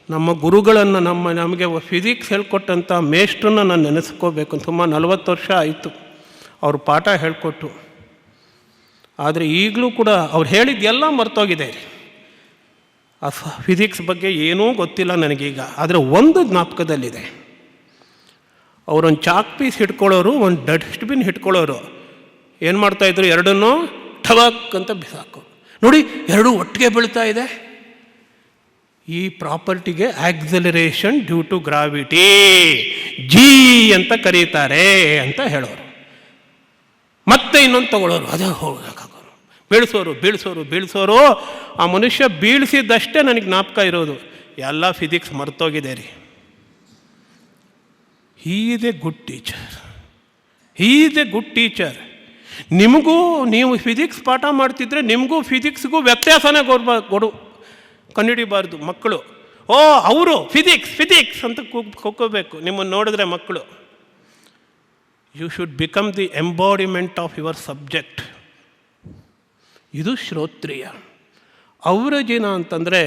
ನಮ್ಮ ಗುರುಗಳನ್ನು, ನಮಗೆ ಫಿಸಿಕ್ಸ್ ಹೇಳ್ಕೊಟ್ಟಂಥ ಮೇಷ್ಟ್ರನ್ನ ನಾನು ನೆನೆಸ್ಕೋಬೇಕು. ತುಂಬ 40 ವರ್ಷ ಆಯಿತು ಅವರು ಪಾಠ ಹೇಳಿಕೊಟ್ಟು. ಆದರೆ ಈಗಲೂ ಕೂಡ ಅವ್ರು ಹೇಳಿದ್ದೆಲ್ಲ ಮರ್ತೋಗಿದೆ. ಆ ಫಿಸಿಕ್ಸ್ ಬಗ್ಗೆ ಏನೂ ಗೊತ್ತಿಲ್ಲ ನನಗೀಗ. ಆದರೆ ಒಂದು ಜ್ಞಾಪಕದಲ್ಲಿದೆ. ಅವರೊಂದು ಚಾಕ್ ಪೀಸ್ ಹಿಡ್ಕೊಳ್ಳೋರು, ಒಂದು ಡಸ್ಟ್ಬಿನ್ ಹಿಡ್ಕೊಳ್ಳೋರು. ಏನು ಮಾಡ್ತಾಯಿದ್ರು? ಎರಡನ್ನೂ ಠವಕ್ ಅಂತ ಬಿಸಾಕು. ನೋಡಿ, ಎರಡೂ ಒಟ್ಟಿಗೆ ಬೀಳ್ತಾ ಇದೆ. ಈ ಪ್ರಾಪರ್ಟಿಗೆ acceleration due to gravity, G ಅಂತ ಕರೀತಾರೆ ಅಂತ ಹೇಳೋರು. ಮತ್ತೆ ಇನ್ನೊಂದು ತಗೊಳ್ಳೋರು, ಅದೇ ಹೋಗೋರು, ಬೀಳ್ಸೋರು. ಆ ಮನುಷ್ಯ ಬೀಳಿಸಿದ್ದಷ್ಟೇ ನನಗೆ ಜ್ಞಾಪಕ ಇರೋದು, ಎಲ್ಲ ಫಿಸಿಕ್ಸ್ ಮರ್ತೋಗಿದೆ ರೀ. He is A good teacher. ನಿಮಗೂ, ನೀವು ಫಿಸಿಕ್ಸ್ ಪಾಠ ಮಾಡ್ತಿದ್ರೆ ನಿಮಗೂ ಫಿಸಿಕ್ಸ್ಗೂ ವ್ಯತ್ಯಾಸನೇ ಕಂಡುಹಿಡಿಬಾರ್ದು ಮಕ್ಕಳು. ಅವರು ಫಿಸಿಕ್ಸ್ ಅಂತ ಕೂಗ್ಕೋಬೇಕು ನಿಮ್ಮನ್ನು ನೋಡಿದ್ರೆ ಮಕ್ಕಳು. You should become the embodiment of your subject. ಇದು ಶ್ರೋತ್ರಿಯ. ಔರಜಿನ ಅಂತಂದರೆ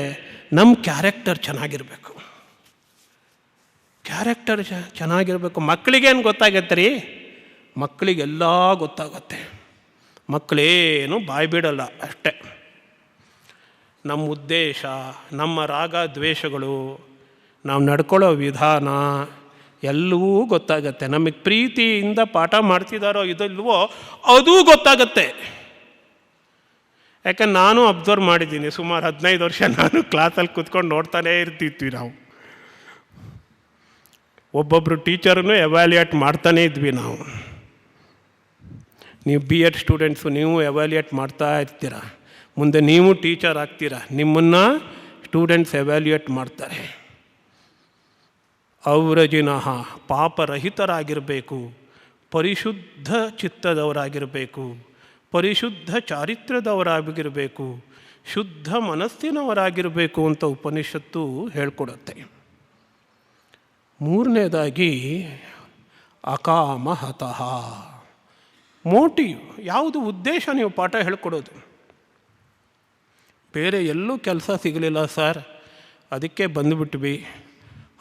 ನಮ್ಮ ಕ್ಯಾರೆಕ್ಟರ್ ಚೆನ್ನಾಗಿರಬೇಕು. ಮಕ್ಕಳಿಗೇನು ಗೊತ್ತಾಗತ್ತೆ ರೀ? ಮಕ್ಕಳಿಗೆಲ್ಲ ಗೊತ್ತಾಗತ್ತೆ. ಮಕ್ಕಳೇನು ಬಾಯಿ ಬಿಡಲ್ಲ ಅಷ್ಟೆ. ನಮ್ಮ ಉದ್ದೇಶ, ನಮ್ಮ ರಾಗ ದ್ವೇಷಗಳು, ನಾವು ನಡ್ಕೊಳ್ಳೋ ವಿಧಾನ ಎಲ್ಲವೂ ಗೊತ್ತಾಗತ್ತೆ. ನಮಗೆ ಪ್ರೀತಿಯಿಂದ ಪಾಠ ಮಾಡ್ತಿದ್ದಾರೋ ಇದಲ್ವೋ ಅದೂ ಗೊತ್ತಾಗತ್ತೆ. ಯಾಕಂದ್ರೆ ನಾನು ಅಬ್ಸರ್ವ್ ಮಾಡಿದ್ದೀನಿ, ಸುಮಾರು 15 ವರ್ಷ ನಾನು ಕ್ಲಾಸಲ್ಲಿ ಕೂತ್ಕೊಂಡು ನೋಡ್ತಾನೇ ಇರ್ತಿದ್ವಿ ನಾವು. ಒಬ್ಬೊಬ್ಬರು ಟೀಚರನ್ನು ಎವ್ಯಾಲ್ಯೂಯೇಟ್ ಮಾಡ್ತಾನೇ ಇದ್ವಿ ನಾವು. ನೀವು B.Ed ಸ್ಟೂಡೆಂಟ್ಸು, ನೀವು ಎವ್ಯಾಲ್ಯೂಯೇಟ್ ಮಾಡ್ತಾ ಇರ್ತೀರ. ಮುಂದೆ ನೀವು ಟೀಚರ್ ಆಗ್ತೀರ, ನಿಮ್ಮನ್ನು ಸ್ಟೂಡೆಂಟ್ಸ್ ಎವ್ಯಾಲ್ಯೂಯೇಟ್ ಮಾಡ್ತಾರೆ. ಔರಜಿನಃ, ಪಾಪರಹಿತರಾಗಿರಬೇಕು. ಪರಿಶುದ್ಧ ಚಿತ್ತದವರಾಗಿರಬೇಕು, ಪರಿಶುದ್ಧ ಚಾರಿತ್ರ್ಯದವರಾಗಿರಬೇಕು, ಶುದ್ಧ ಮನಸ್ಸಿನವರಾಗಿರಬೇಕು ಅಂತ ಉಪನಿಷತ್ತು ಹೇಳ್ಕೊಡುತ್ತೆ. ಮೂರನೇದಾಗಿ ಅಕಾಮಹತಃ. ಮೋಟಿವ್, ಯಾವುದು ಉದ್ದೇಶ ನೀವು ಪಾಠ ಹೇಳ್ಕೊಡೋದು? ಬೇರೆ ಎಲ್ಲೂ ಕೆಲಸ ಸಿಗಲಿಲ್ಲ ಸರ್, ಅದಕ್ಕೆ ಬಂದುಬಿಟ್ವಿ.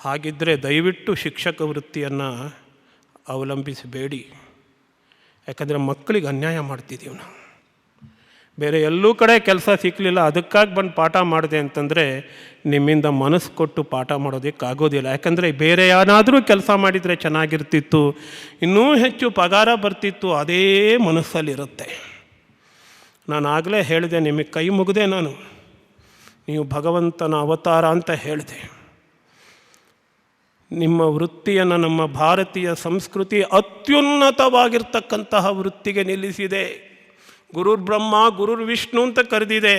ಹಾಗಿದ್ದರೆ ದಯವಿಟ್ಟು ಶಿಕ್ಷಕ ವೃತ್ತಿಯನ್ನು ಅವಲಂಬಿಸಬೇಡಿ. ಯಾಕಂದರೆ ಮಕ್ಕಳಿಗೆ ಅನ್ಯಾಯ ಮಾಡ್ತಿದ್ದೀವಿ ನಾವು. ಬೇರೆ ಎಲ್ಲೂ ಕಡೆ ಕೆಲಸ ಸಿಕ್ಕಲಿಲ್ಲ, ಅದಕ್ಕಾಗಿ ಬಂದು ಪಾಠ ಮಾಡಿದೆ ಅಂತಂದರೆ ನಿಮ್ಮಿಂದ ಮನಸ್ಸು ಕೊಟ್ಟು ಪಾಠ ಮಾಡೋದಕ್ಕಾಗೋದಿಲ್ಲ. ಯಾಕಂದರೆ ಬೇರೆ ಏನಾದರೂ ಕೆಲಸ ಮಾಡಿದರೆ ಚೆನ್ನಾಗಿರ್ತಿತ್ತು, ಇನ್ನೂ ಹೆಚ್ಚು ಪಗಾರ ಬರ್ತಿತ್ತು, ಅದೇ ಮನಸ್ಸಲ್ಲಿರುತ್ತೆ. ನಾನು ಆಗಲೇ ಹೇಳಿದೆ, ನಿಮಗೆ ಕೈ ಮುಗಿದೆ, ನಾನು ನೀವು ಭಗವಂತನ ಅವತಾರ ಅಂತ ಹೇಳಿದೆ. ನಿಮ್ಮ ವೃತ್ತಿಯನ್ನು ನಮ್ಮ ಭಾರತೀಯ ಸಂಸ್ಕೃತಿ ಅತ್ಯುನ್ನತವಾಗಿರ್ತಕ್ಕಂತಹ ವೃತ್ತಿಗೆ ನಿಲ್ಲಿಸಿದೆ. ಗುರುರ್ ಬ್ರಹ್ಮ ಗುರುರ್ ವಿಷ್ಣು ಅಂತ ಕರೆದಿದೆ.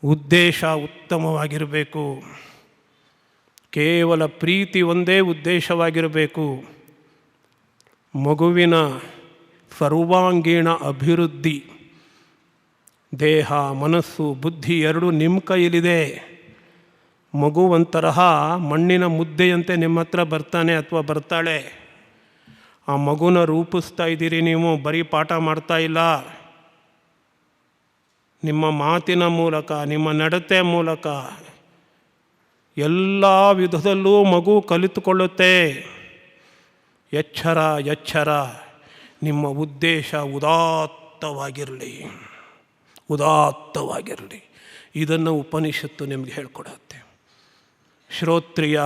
ಉದ್ದೇಶ ಉತ್ತಮವಾಗಿರಬೇಕು, ಕೇವಲ ಪ್ರೀತಿ ಒಂದೇ ಉದ್ದೇಶವಾಗಿರಬೇಕು. ಮಗುವಿನ ಸರ್ವಾಂಗೀಣ ಅಭಿವೃದ್ಧಿ, ದೇಹ ಮನಸ್ಸು ಬುದ್ಧಿ ಎರಡೂ ನಿಮ್ಮ ಕೈಯಲ್ಲಿದೆ. ಮಗು ಒಂಥರಹ ಮಣ್ಣಿನ ಮುದ್ದೆಯಂತೆ ನಿಮ್ಮ ಹತ್ರ ಬರ್ತಾನೆ ಅಥವಾ ಬರ್ತಾಳೆ. ಆ ಮಗುನ ರೂಪಿಸ್ತಾ ಇದ್ದೀರಿ ನೀವು, ಬರೀ ಪಾಠ ಮಾಡ್ತಾ ಇಲ್ಲ. ನಿಮ್ಮ ಮಾತಿನ ಮೂಲಕ, ನಿಮ್ಮ ನಡತೆ ಮೂಲಕ ಎಲ್ಲ ವಿಧದಲ್ಲೂ ಮಗು ಕಲಿತುಕೊಳ್ಳುತ್ತೆ. ಎಚ್ಚರ ಎಚ್ಚರ. ನಿಮ್ಮ ಉದ್ದೇಶ ಉದಾತ್ತವಾಗಿರಲಿ, ಉದಾತ್ತವಾಗಿರಲಿ. ಇದನ್ನು ಉಪನಿಷತ್ತು ನಿಮಗೆ ಹೇಳ್ಕೊಡತ್ತೆ. ಶ್ರೋತ್ರಿಯ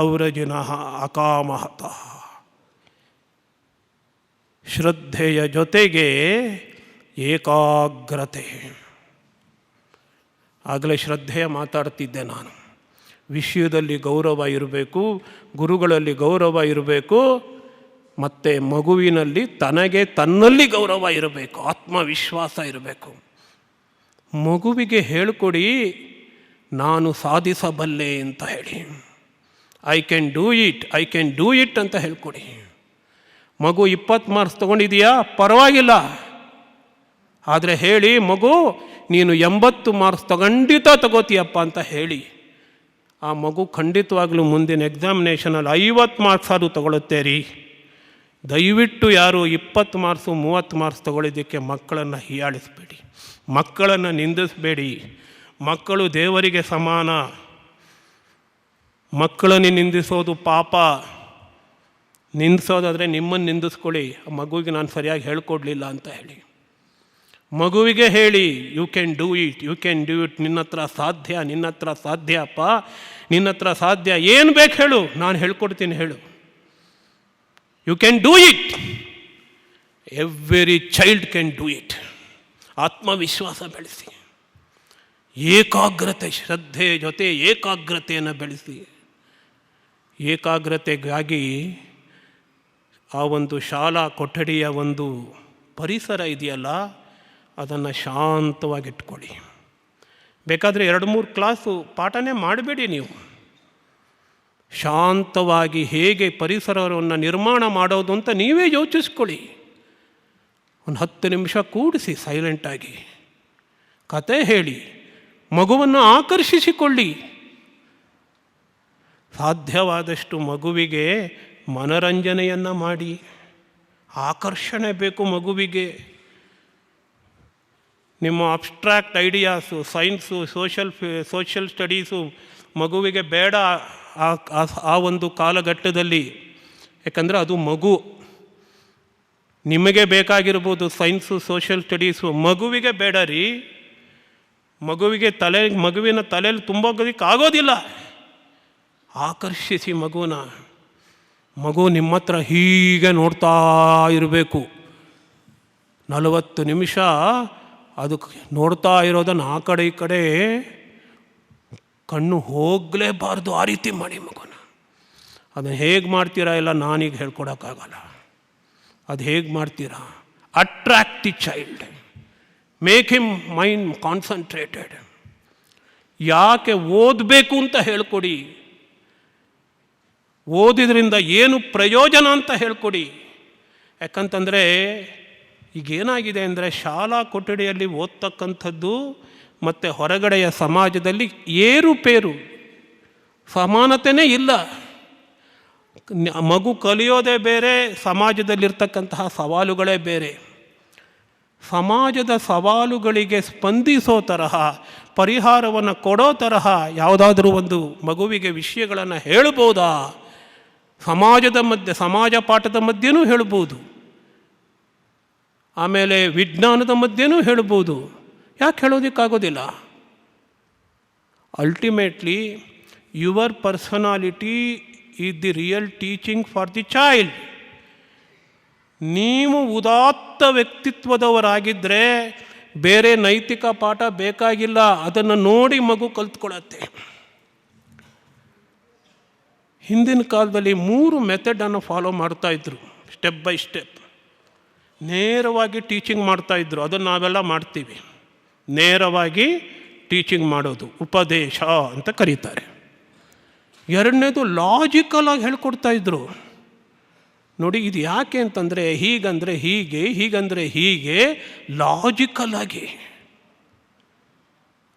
ಔರಜಿನಃ ಅಕಾಮಹತಃ. ಶ್ರದ್ಧೆಯ ಜೊತೆಗೆ ಏಕಾಗ್ರತೆ. ಆಗಲೇ ಶ್ರದ್ಧೆಯ ಮಾತಾಡ್ತಿದ್ದೆ ನಾನು. ವಿಷಯದಲ್ಲಿ ಗೌರವ ಇರಬೇಕು, ಗುರುಗಳಲ್ಲಿ ಗೌರವ ಇರಬೇಕು, ಮತ್ತು ಮಗುವಿನಲ್ಲಿ ತನಗೆ ತನ್ನಲ್ಲಿ ಗೌರವ ಇರಬೇಕು, ಆತ್ಮವಿಶ್ವಾಸ ಇರಬೇಕು. ಮಗುವಿಗೆ ಹೇಳಿಕೊಡಿ, ನಾನು ಸಾಧಿಸಬಲ್ಲೆ ಅಂತ ಹೇಳಿ. I can do it, I can do it ಅಂತ ಹೇಳ್ಕೊಡಿ. ಮಗು 20 ಮಾರ್ಕ್ಸ್ ತೊಗೊಂಡಿದೆಯಾ, ಪರವಾಗಿಲ್ಲ, ಆದರೆ ಹೇಳಿ ಮಗು ನೀನು 80 ಮಾರ್ಕ್ಸ್ ಖಂಡಿತ ತಗೋತೀಯಪ್ಪ ಅಂತ ಹೇಳಿ. ಆ ಮಗು ಖಂಡಿತವಾಗ್ಲೂ ಮುಂದಿನ ಎಕ್ಸಾಮಿನೇಷನಲ್ಲಿ 50 ಮಾರ್ಕ್ಸ್ ಆದರೂ ತಗೊಳುತ್ತೆ ರೀ. ದಯವಿಟ್ಟು ಯಾರು 20 ಮಾರ್ಕ್ಸು 30 ಮಾರ್ಕ್ಸ್ ತಗೊಳ್ಳಿದ್ದಕ್ಕೆ ಮಕ್ಕಳನ್ನು ಹೀಯಾಳಿಸಬೇಡಿ, ಮಕ್ಕಳನ್ನು ನಿಂದಿಸಬೇಡಿ. ಮಕ್ಕಳು ದೇವರಿಗೆ ಸಮಾನ. ಮಕ್ಕಳನ್ನು ನಿಂದಿಸೋದು ಪಾಪ. ನಿಂದಿಸೋದಾದರೆ ನಿಮ್ಮನ್ನು ನಿಂದಿಸ್ಕೊಳ್ಳಿ. ಆ ಮಗುವಿಗೆ ನಾನು ಸರಿಯಾಗಿ ಹೇಳ್ಕೊಡ್ಲಿಲ್ಲ ಅಂತ ಹೇಳಿ. ಮಗುವಿಗೆ ಹೇಳಿ, you can do it, you can do it. ನಿನ್ನ ಹತ್ರ ಸಾಧ್ಯ, ನಿನ್ನ ಹತ್ರ ಸಾಧ್ಯ ಅಪ್ಪ, ನಿನ್ನ ಹತ್ರ ಸಾಧ್ಯ. ಏನು ಬೇಕು ಹೇಳು, ನಾನು ಹೇಳ್ಕೊಡ್ತೀನಿ, ಹೇಳು. You can do it. Every child can do it. ಆತ್ಮವಿಶ್ವಾಸ ಬೆಳೆಸಿ, ಏಕಾಗ್ರತೆ, ಶ್ರದ್ಧೆ ಜೊತೆ ಏಕಾಗ್ರತೆಯನ್ನು ಬೆಳೆಸಿ. ಏಕಾಗ್ರತೆಗಾಗಿ ಆ ಒಂದು ಶಾಲಾ ಕೊಠಡಿಯ ಒಂದು ಪರಿಸರ ಇದೆಯಲ್ಲ, ಅದನ್ನು ಶಾಂತವಾಗಿಟ್ಕೊಳ್ಳಿ. ಬೇಕಾದರೆ 2-3 ಕ್ಲಾಸು ಪಾಠನೇ ಮಾಡಬೇಡಿ. ನೀವು ಶಾಂತವಾಗಿ ಹೇಗೆ ಪರಿಸರವನ್ನು ನಿರ್ಮಾಣ ಮಾಡೋದು ಅಂತ ನೀವೇ ಯೋಚಿಸ್ಕೊಳ್ಳಿ. ಒಂದು 10 ನಿಮಿಷ ಕೂಡಿಸಿ ಸೈಲೆಂಟಾಗಿ ಕತೆ ಹೇಳಿ, ಮಗುವನ್ನು ಆಕರ್ಷಿಸಿಕೊಳ್ಳಿ. ಸಾಧ್ಯವಾದಷ್ಟು ಮಗುವಿಗೆ ಮನರಂಜನೆಯನ್ನು ಮಾಡಿ. ಆಕರ್ಷಣೆ ಬೇಕು ಮಗುವಿಗೆ. ನಿಮ್ಮ abstract ideas, science, social studies ಮಗುವಿಗೆ ಬೇಡ ಆ ಒಂದು ಕಾಲಘಟ್ಟದಲ್ಲಿ. ಯಾಕಂದರೆ ಅದು ಮಗು. ನಿಮಗೆ ಬೇಕಾಗಿರ್ಬೋದು ಸೈನ್ಸು, ಸೋಷಿಯಲ್ ಸ್ಟಡೀಸು, ಮಗುವಿಗೆ ಬೇಡ ರೀ. ಮಗುವಿನ ತಲೆಯಲ್ಲಿ ತುಂಬೋಗೋದಕ್ಕೆ ಆಗೋದಿಲ್ಲ. ಆಕರ್ಷಿಸಿ ಮಗುನ. ಮಗು ನಿಮ್ಮ ಹತ್ರ ಹೀಗೆ ನೋಡ್ತಾ ಇರಬೇಕು. 40 ನಿಮಿಷ ಅದು ನೋಡ್ತಾ ಇರೋದನ್ನು ಆ ಕಡೆ ಈ ಕಡೆ ಕಣ್ಣು ಹೋಗಲೇಬಾರ್ದು. ಆ ರೀತಿ ಮಾಡಿ ಮಗುನ. ಅದನ್ನು ಹೇಗೆ ಮಾಡ್ತೀರಾ ಇಲ್ಲ ನಾನೀಗ ಹೇಳ್ಕೊಡೋಕ್ಕಾಗಲ್ಲ. ಅದು ಹೇಗೆ ಮಾಡ್ತೀರಾ? Attract the child, make him mind concentrated. ಯಾಕೆ ಓದಬೇಕು ಅಂತ ಹೇಳ್ಕೊಡಿ. ಓದಿದ್ರಿಂದ ಏನು ಪ್ರಯೋಜನ ಅಂತ ಹೇಳ್ಕೊಡಿ. ಯಾಕಂತಂದರೆ ಈಗೇನಾಗಿದೆ ಅಂದರೆ ಶಾಲಾ ಕೊಠಡಿಯಲ್ಲಿ ಓದ್ತಕ್ಕಂಥದ್ದು ಮತ್ತು ಹೊರಗಡೆಯ ಸಮಾಜದಲ್ಲಿ ಏರುಪೇರು, ಸಮಾನತೆಯೇ ಇಲ್ಲ. ಮಗು ಕಲಿಯೋದೇ ಬೇರೆ, ಸಮಾಜದಲ್ಲಿರ್ತಕ್ಕಂತಹ ಸವಾಲುಗಳೇ ಬೇರೆ. ಸಮಾಜದ ಸವಾಲುಗಳಿಗೆ ಸ್ಪಂದಿಸೋ ತರಹ, ಪರಿಹಾರವನ್ನು ಕೊಡೋ ತರಹ ಯಾವುದಾದ್ರೂ ಒಂದು ಮಗುವಿಗೆ ವಿಷಯಗಳನ್ನು ಹೇಳ್ಬೋದಾ? ಸಮಾಜದ ಮಧ್ಯೆ, ಸಮಾಜ ಪಾಠದ ಮಧ್ಯೆನೂ ಹೇಳ್ಬೋದು, ಆಮೇಲೆ ವಿಜ್ಞಾನದ ಮಧ್ಯೆನೂ ಹೇಳ್ಬೋದು. ಯಾಕೆ ಹೇಳೋದಕ್ಕಾಗೋದಿಲ್ಲ? Ultimately your personality is the real teaching for the child. ನೀವು ಉದಾತ್ತ ವ್ಯಕ್ತಿತ್ವದವರಾಗಿದ್ದರೆ ಬೇರೆ ನೈತಿಕ ಪಾಠ ಬೇಕಾಗಿಲ್ಲ, ಅದನ್ನು ನೋಡಿ ಮಗು ಕಲ್ತ್ಕೊಳ್ಳುತ್ತೆ. ಹಿಂದಿನ ಕಾಲದಲ್ಲಿ 3 ಮೆಥಡನ್ನು ಫಾಲೋ ಮಾಡ್ತಾಯಿದ್ರು, ಸ್ಟೆಪ್ ಬೈ ಸ್ಟೆಪ್. ನೇರವಾಗಿ ಟೀಚಿಂಗ್ ಮಾಡ್ತಾಯಿದ್ರು, ಅದನ್ನು ನಾವೆಲ್ಲ ಮಾಡ್ತೀವಿ. ನೇರವಾಗಿ ಟೀಚಿಂಗ್ ಮಾಡೋದು ಉಪದೇಶ ಅಂತ ಕರೀತಾರೆ. ಎರಡನೇದು ಲಾಜಿಕಲಾಗಿ ಹೇಳ್ಕೊಡ್ತಾಯಿದ್ರು. ನೋಡಿ, ಇದು ಯಾಕೆ ಅಂತಂದರೆ ಹೀಗಂದರೆ ಹೀಗೆ, ಹೀಗಂದರೆ ಹೀಗೆ, ಲಾಜಿಕಲಾಗಿ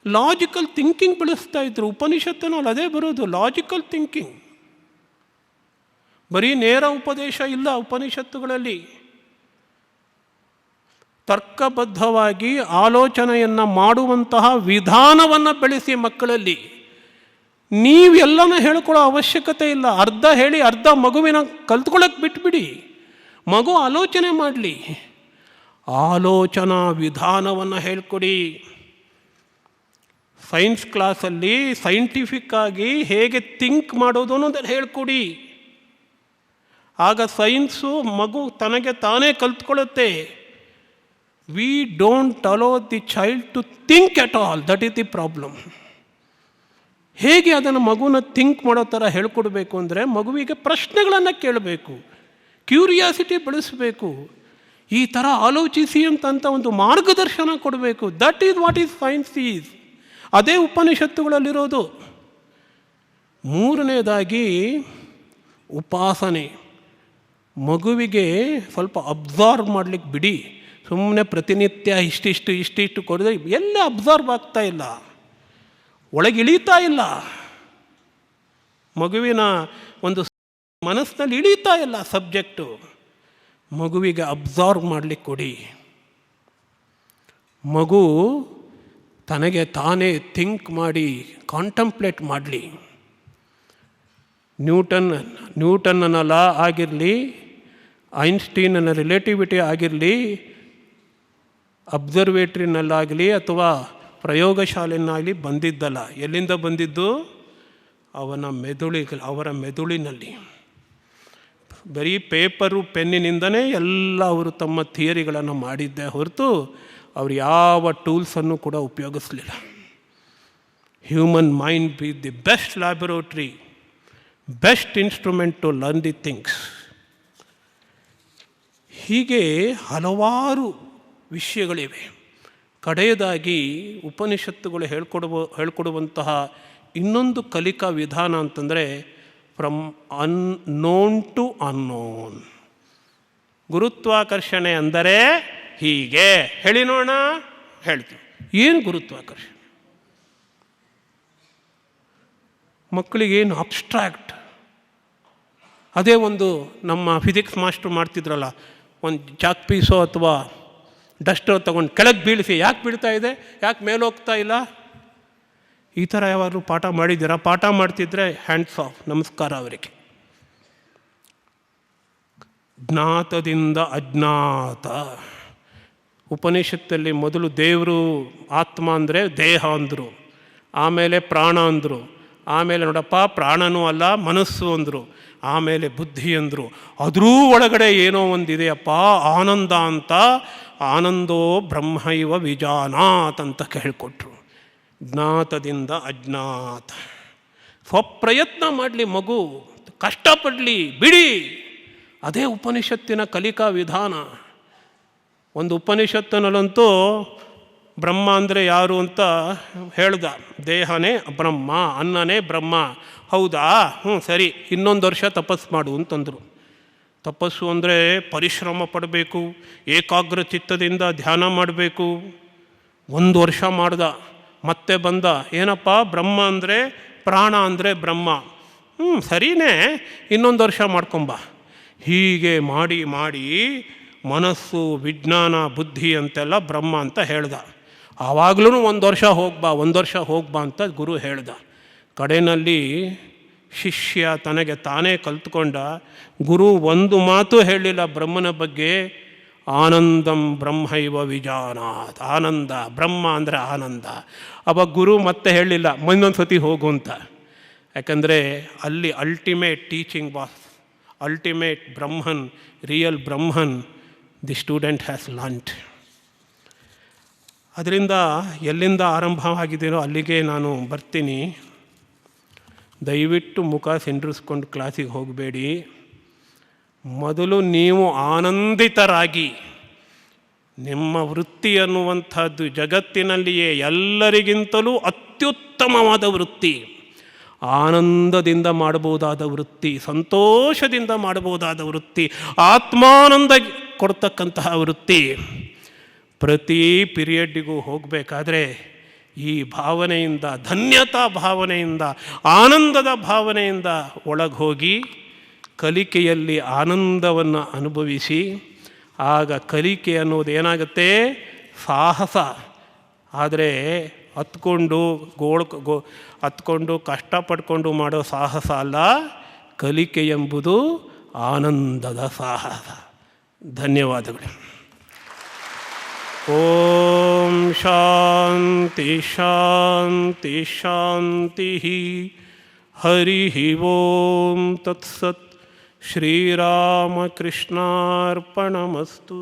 ಲಾಜಿಕಲ್ ಥಿಂಕಿಂಗ್ ಬೆಳೆಸ್ತಾಯಿದ್ರು. ಉಪನಿಷತ್ತಿನಲ್ಲಿ ಅದೇ ಬರೋದು, ಲಾಜಿಕಲ್ ಥಿಂಕಿಂಗ್. ಬರೀ ನೇರ ಉಪದೇಶ ಇಲ್ಲ ಉಪನಿಷತ್ತುಗಳಲ್ಲಿ. ತರ್ಕಬದ್ಧವಾಗಿ ಆಲೋಚನೆಯನ್ನು ಮಾಡುವಂತಹ ವಿಧಾನವನ್ನು ಬೆಳೆಸಿ ಮಕ್ಕಳಲ್ಲಿ. ನೀವೆಲ್ಲನ ಹೇಳ್ಕೊಳ್ಳೋ ಅವಶ್ಯಕತೆ ಇಲ್ಲ. ಅರ್ಧ ಹೇಳಿ ಅರ್ಧ ಮಗುವಿನ ಕಲ್ತ್ಕೊಳ್ಳೋಕೆ ಬಿಟ್ಬಿಡಿ, ಮಗು ಆಲೋಚನೆ ಮಾಡಲಿ. ಆಲೋಚನಾ ವಿಧಾನವನ್ನು ಹೇಳ್ಕೊಡಿ. ಸೈನ್ಸ್ ಕ್ಲಾಸಲ್ಲಿ ಸೈಂಟಿಫಿಕ್ಕಾಗಿ ಹೇಗೆ ಥಿಂಕ್ ಮಾಡೋದು ಅನ್ನೋದನ್ನು ಹೇಳ್ಕೊಡಿ. ಆಗ ಸೈನ್ಸು ಮಗು ತನಗೆ ತಾನೇ ಕಲ್ತ್ಕೊಳ್ಳುತ್ತೆ. We don't allow the child to think at all, that is the problem. ಹೇಗೆ ಅದನ್ನು ಮಗುನ ಥಿಂಕ್ ಮಾಡೋ ಥರ ಹೇಳ್ಕೊಡ್ಬೇಕು ಅಂದರೆ, ಮಗುವಿಗೆ ಪ್ರಶ್ನೆಗಳನ್ನು ಕೇಳಬೇಕು, ಕ್ಯೂರಿಯಾಸಿಟಿ ಬೆಳೆಸಬೇಕು, ಈ ಥರ ಆಲೋಚಿಸಿ ಅಂತ ಒಂದು ಮಾರ್ಗದರ್ಶನ ಕೊಡಬೇಕು. That is what is science is. ಅದೇ ಉಪನಿಷತ್ತುಗಳಲ್ಲಿರೋದು. ಮೂರನೇದಾಗಿ ಉಪಾಸನೆ. ಮಗುವಿಗೆ ಸ್ವಲ್ಪ ಅಬ್ಸಾರ್ವ್ ಮಾಡಲಿಕ್ಕೆ ಬಿಡಿ. ಸುಮ್ಮನೆ ಪ್ರತಿನಿತ್ಯ ಇಷ್ಟಿಷ್ಟು ಕೊಡಿದ್ರೆ ಎಲ್ಲ ಅಬ್ಸಾರ್ವ್ ಆಗ್ತಾ ಇಲ್ಲ, ಒಳಗೆ ಇಳೀತಾ ಇಲ್ಲ, ಮಗುವಿನ ಒಂದು ಮನಸ್ಸಿನಲ್ಲಿ ಇಳೀತಾ ಇಲ್ಲ ಸಬ್ಜೆಕ್ಟು. ಮಗುವಿಗೆ ಅಬ್ಸಾರ್ವ್ ಮಾಡಲಿಕ್ಕೆ ಕೊಡಿ. ಮಗು ತನಗೆ ತಾನೇ ಥಿಂಕ್ ಮಾಡಿ ಕಾಂಟಂಪ್ಲೇಟ್ ಮಾಡಲಿ. ನ್ಯೂಟನ್ನ ಲಾ ಆಗಿರಲಿ, ಐನ್ಸ್ಟೀನನ ರಿಲೇಟಿವಿಟಿ ಆಗಿರಲಿ, ಅಬ್ಸರ್ವೇಟ್ರಿನಲ್ಲಾಗಲಿ ಅಥವಾ ಪ್ರಯೋಗಶಾಲೆಯನ್ನಾಗಲಿ ಬಂದಿದ್ದಲ್ಲ. ಎಲ್ಲಿಂದ ಬಂದಿದ್ದು? ಅವರ ಮೆದುಳಿನಲ್ಲಿ. ಬರೀ ಪೇಪರು ಪೆನ್ನಿನಿಂದನೇ ಎಲ್ಲ ಅವರು ತಮ್ಮ ಥಿಯರಿಗಳನ್ನು ಮಾಡಿದ್ದೇ ಹೊರತು ಅವರು ಯಾವ ಟೂಲ್ಸನ್ನು ಕೂಡ ಉಪಯೋಗಿಸಲಿಲ್ಲ. Human mind be the best laboratory, best instrument to learn the things. ಹೀಗೆ ಹಲವಾರು ವಿಷಯಗಳಿವೆ. ಕಡೆಯದಾಗಿ ಉಪನಿಷತ್ತುಗಳು ಹೇಳ್ಕೊಡುವಂತಹ ಇನ್ನೊಂದು ಕಲಿಕಾ ವಿಧಾನ ಅಂತಂದರೆ ಫ್ರಮ್ ಅನ್ನೋನ್ ಟು ಅನ್ನೋನ್. ಗುರುತ್ವಾಕರ್ಷಣೆ ಅಂದರೆ ಹೀಗೆ ಹೇಳಿ ನೋಡೋಣ. ಹೇಳ್ತೀವಿ, ಏನು ಗುರುತ್ವಾಕರ್ಷಣೆ? ಮಕ್ಕಳಿಗೇನು ಅಬ್ಸ್ಟ್ರಾಕ್ಟ್. ಅದೇ ಒಂದು ನಮ್ಮ ಫಿಸಿಕ್ಸ್ ಮಾಸ್ಟ್ರು ಮಾಡ್ತಿದ್ರಲ್ಲ, ಒಂದು ಚಾಕ್ ಪೀಸೋ ಅಥವಾ ಡಸ್ಟೋ ತೊಗೊಂಡು ಕೆಳಗೆ ಬೀಳಿಸಿ, ಯಾಕೆ ಬೀಳ್ತಾ ಇದೆ, ಯಾಕೆ ಮೇಲೋಗ್ತಾ ಇಲ್ಲ, ಈ ಥರ ಯಾವಾಗಲೂ ಪಾಠ ಮಾಡಿದ್ದೀರಾ? ಪಾಠ ಮಾಡ್ತಿದ್ರೆ ಹ್ಯಾಂಡ್ಸ್ ಆಫ್, ನಮಸ್ಕಾರ ಅವರಿಗೆ. ಜ್ಞಾತದಿಂದ ಅಜ್ಞಾತ. ಉಪನಿಷತ್ತಲ್ಲಿ ಮೊದಲು ದೇವರು ಆತ್ಮ ಅಂದರೆ ದೇಹ ಅಂದರು, ಆಮೇಲೆ ಪ್ರಾಣ ಅಂದರು, ಆಮೇಲೆ ನೋಡಪ್ಪ ಪ್ರಾಣನೂ ಅಲ್ಲ ಮನಸ್ಸು ಅಂದರು, ಆಮೇಲೆ ಬುದ್ಧಿ ಅಂದರು. ಅದ್ರೂ ಒಳಗಡೆ ಏನೋ ಒಂದಿದೆಯಪ್ಪ ಆನಂದ ಅಂತ. ಆನಂದೋ ಬ್ರಹ್ಮೈವ ವಿಜಾನಾತ್ ಅಂತ ಕೇಳಿಕೊಟ್ರು. ಜ್ಞಾತದಿಂದ ಅಜ್ಞಾತ. ಸ್ವಪ್ರಯತ್ನ ಮಾಡಲಿ ಮಗು, ಕಷ್ಟಪಡಲಿ, ಬಿಡಿ. ಅದೇ ಉಪನಿಷತ್ತಿನ ಕಲಿಕಾ ವಿಧಾನ. ಒಂದು ಉಪನಿಷತ್ತಿನಲ್ಲಂತೂ ಬ್ರಹ್ಮ ಅಂದರೆ ಯಾರು ಅಂತ ಹೇಳ್ದ. ದೇಹನೇ ಬ್ರಹ್ಮ, ಅನ್ನನೇ ಬ್ರಹ್ಮ, ಹೌದಾ, ಹ್ಞೂ ಸರಿ, ಇನ್ನೊಂದು ವರ್ಷ ತಪಸ್ಸು ಮಾಡು ಅಂತಂದರು. ತಪಸ್ಸು ಅಂದರೆ ಪರಿಶ್ರಮ ಪಡಬೇಕು, ಏಕಾಗ್ರ ಚಿತ್ತದಿಂದ ಧ್ಯಾನ ಮಾಡಬೇಕು. 1 ವರ್ಷ ಮಾಡ್ದ, ಮತ್ತೆ ಬಂದ. ಏನಪ್ಪ, ಬ್ರಹ್ಮ ಅಂದರೆ ಪ್ರಾಣ ಅಂದರೆ ಬ್ರಹ್ಮ. ಸರಿಯೇ, ಇನ್ನೊಂದು ವರ್ಷ ಮಾಡ್ಕೊಂಬ. ಹೀಗೆ ಮಾಡಿ ಮಾಡಿ ಮನಸ್ಸು, ವಿಜ್ಞಾನ, ಬುದ್ಧಿ ಅಂತೆಲ್ಲ ಬ್ರಹ್ಮ ಅಂತ ಹೇಳ್ದ. ಆವಾಗಲೂ 1 ವರ್ಷ ಹೋಗ್ಬಾ, 1 ವರ್ಷ ಹೋಗ್ಬಾ ಅಂತ ಗುರು ಹೇಳ್ದ. ಕಡೆಯಲ್ಲಿ ಶಿಷ್ಯ ತನಗೆ ತಾನೇ ಕಲ್ತ್ಕೊಂಡ. ಗುರು ಒಂದು ಮಾತು ಹೇಳಿಲ್ಲ ಬ್ರಹ್ಮನ ಬಗ್ಗೆ. ಆನಂದಂ ಬ್ರಹ್ಮೈವ ವಿಜಾನಾತ್. ಆನಂದ, ಬ್ರಹ್ಮ ಅಂದರೆ ಆನಂದ. ಅವಾಗ ಗುರು ಮತ್ತೆ ಹೇಳಿಲ್ಲ ಇನ್ನೊಂದು ಸತಿ ಹೋಗು ಅಂತ. ಯಾಕಂದರೆ ಅಲ್ಲಿ ultimate teaching was, ultimate Brahman, real Brahman the student has learned. ಅದರಿಂದ ಎಲ್ಲಿಂದ ಆರಂಭವಾಗಿದ್ದೀನೋ ಅಲ್ಲಿಗೆ ನಾನು ಬರ್ತೀನಿ. ದಯವಿಟ್ಟು ಮುಖ ಸಿಂಡ್ರಿಸ್ಕೊಂಡು ಕ್ಲಾಸಿಗೆ ಹೋಗಬೇಡಿ. ಮೊದಲು ನೀವು ಆನಂದಿತರಾಗಿ, ನಿಮ್ಮ ವೃತ್ತಿ ಅನ್ನುವಂಥದ್ದು ಜಗತ್ತಿನಲ್ಲಿಯೇ ಎಲ್ಲರಿಗಿಂತಲೂ ಅತ್ಯುತ್ತಮವಾದ ವೃತ್ತಿ, ಆನಂದದಿಂದ ಮಾಡಬಹುದಾದ ವೃತ್ತಿ, ಸಂತೋಷದಿಂದ ಮಾಡಬಹುದಾದ ವೃತ್ತಿ, ಆತ್ಮಾನಂದ ಕೊಡ್ತಕ್ಕಂತಹ ವೃತ್ತಿ. ಪ್ರತಿ ಪಿರಿಯಡ್ಡಿಗೂ ಹೋಗಬೇಕಾದ್ರೆ ಈ ಭಾವನೆಯಿಂದ, ಧನ್ಯತಾ ಭಾವನೆಯಿಂದ, ಆನಂದದ ಭಾವನೆಯಿಂದ ಒಳಗೆ ಹೋಗಿ ಕಲಿಕೆಯಲ್ಲಿ ಆನಂದವನ್ನು ಅನುಭವಿಸಿ. ಆಗ ಕಲಿಕೆ ಅನ್ನೋದು ಏನಾಗುತ್ತೆ, ಸಾಹಸ. ಆದರೆ ಹತ್ಕೊಂಡು ಕಷ್ಟಪಡ್ಕೊಂಡು ಮಾಡೋ ಸಾಹಸ ಅಲ್ಲ. ಕಲಿಕೆ ಎಂಬುದು ಆನಂದದ ಸಾಹಸ. ಧನ್ಯವಾದಗಳು. ಓಂ ಶಾಂತಿ ಶಾಂತಿ ಶಾಂತಿ. ಹರಿ ಓಂ ತತ್ಸತ್. ಶ್ರೀರಾಮಕೃಷ್ಣಾರ್ಪಣಮಸ್ತು.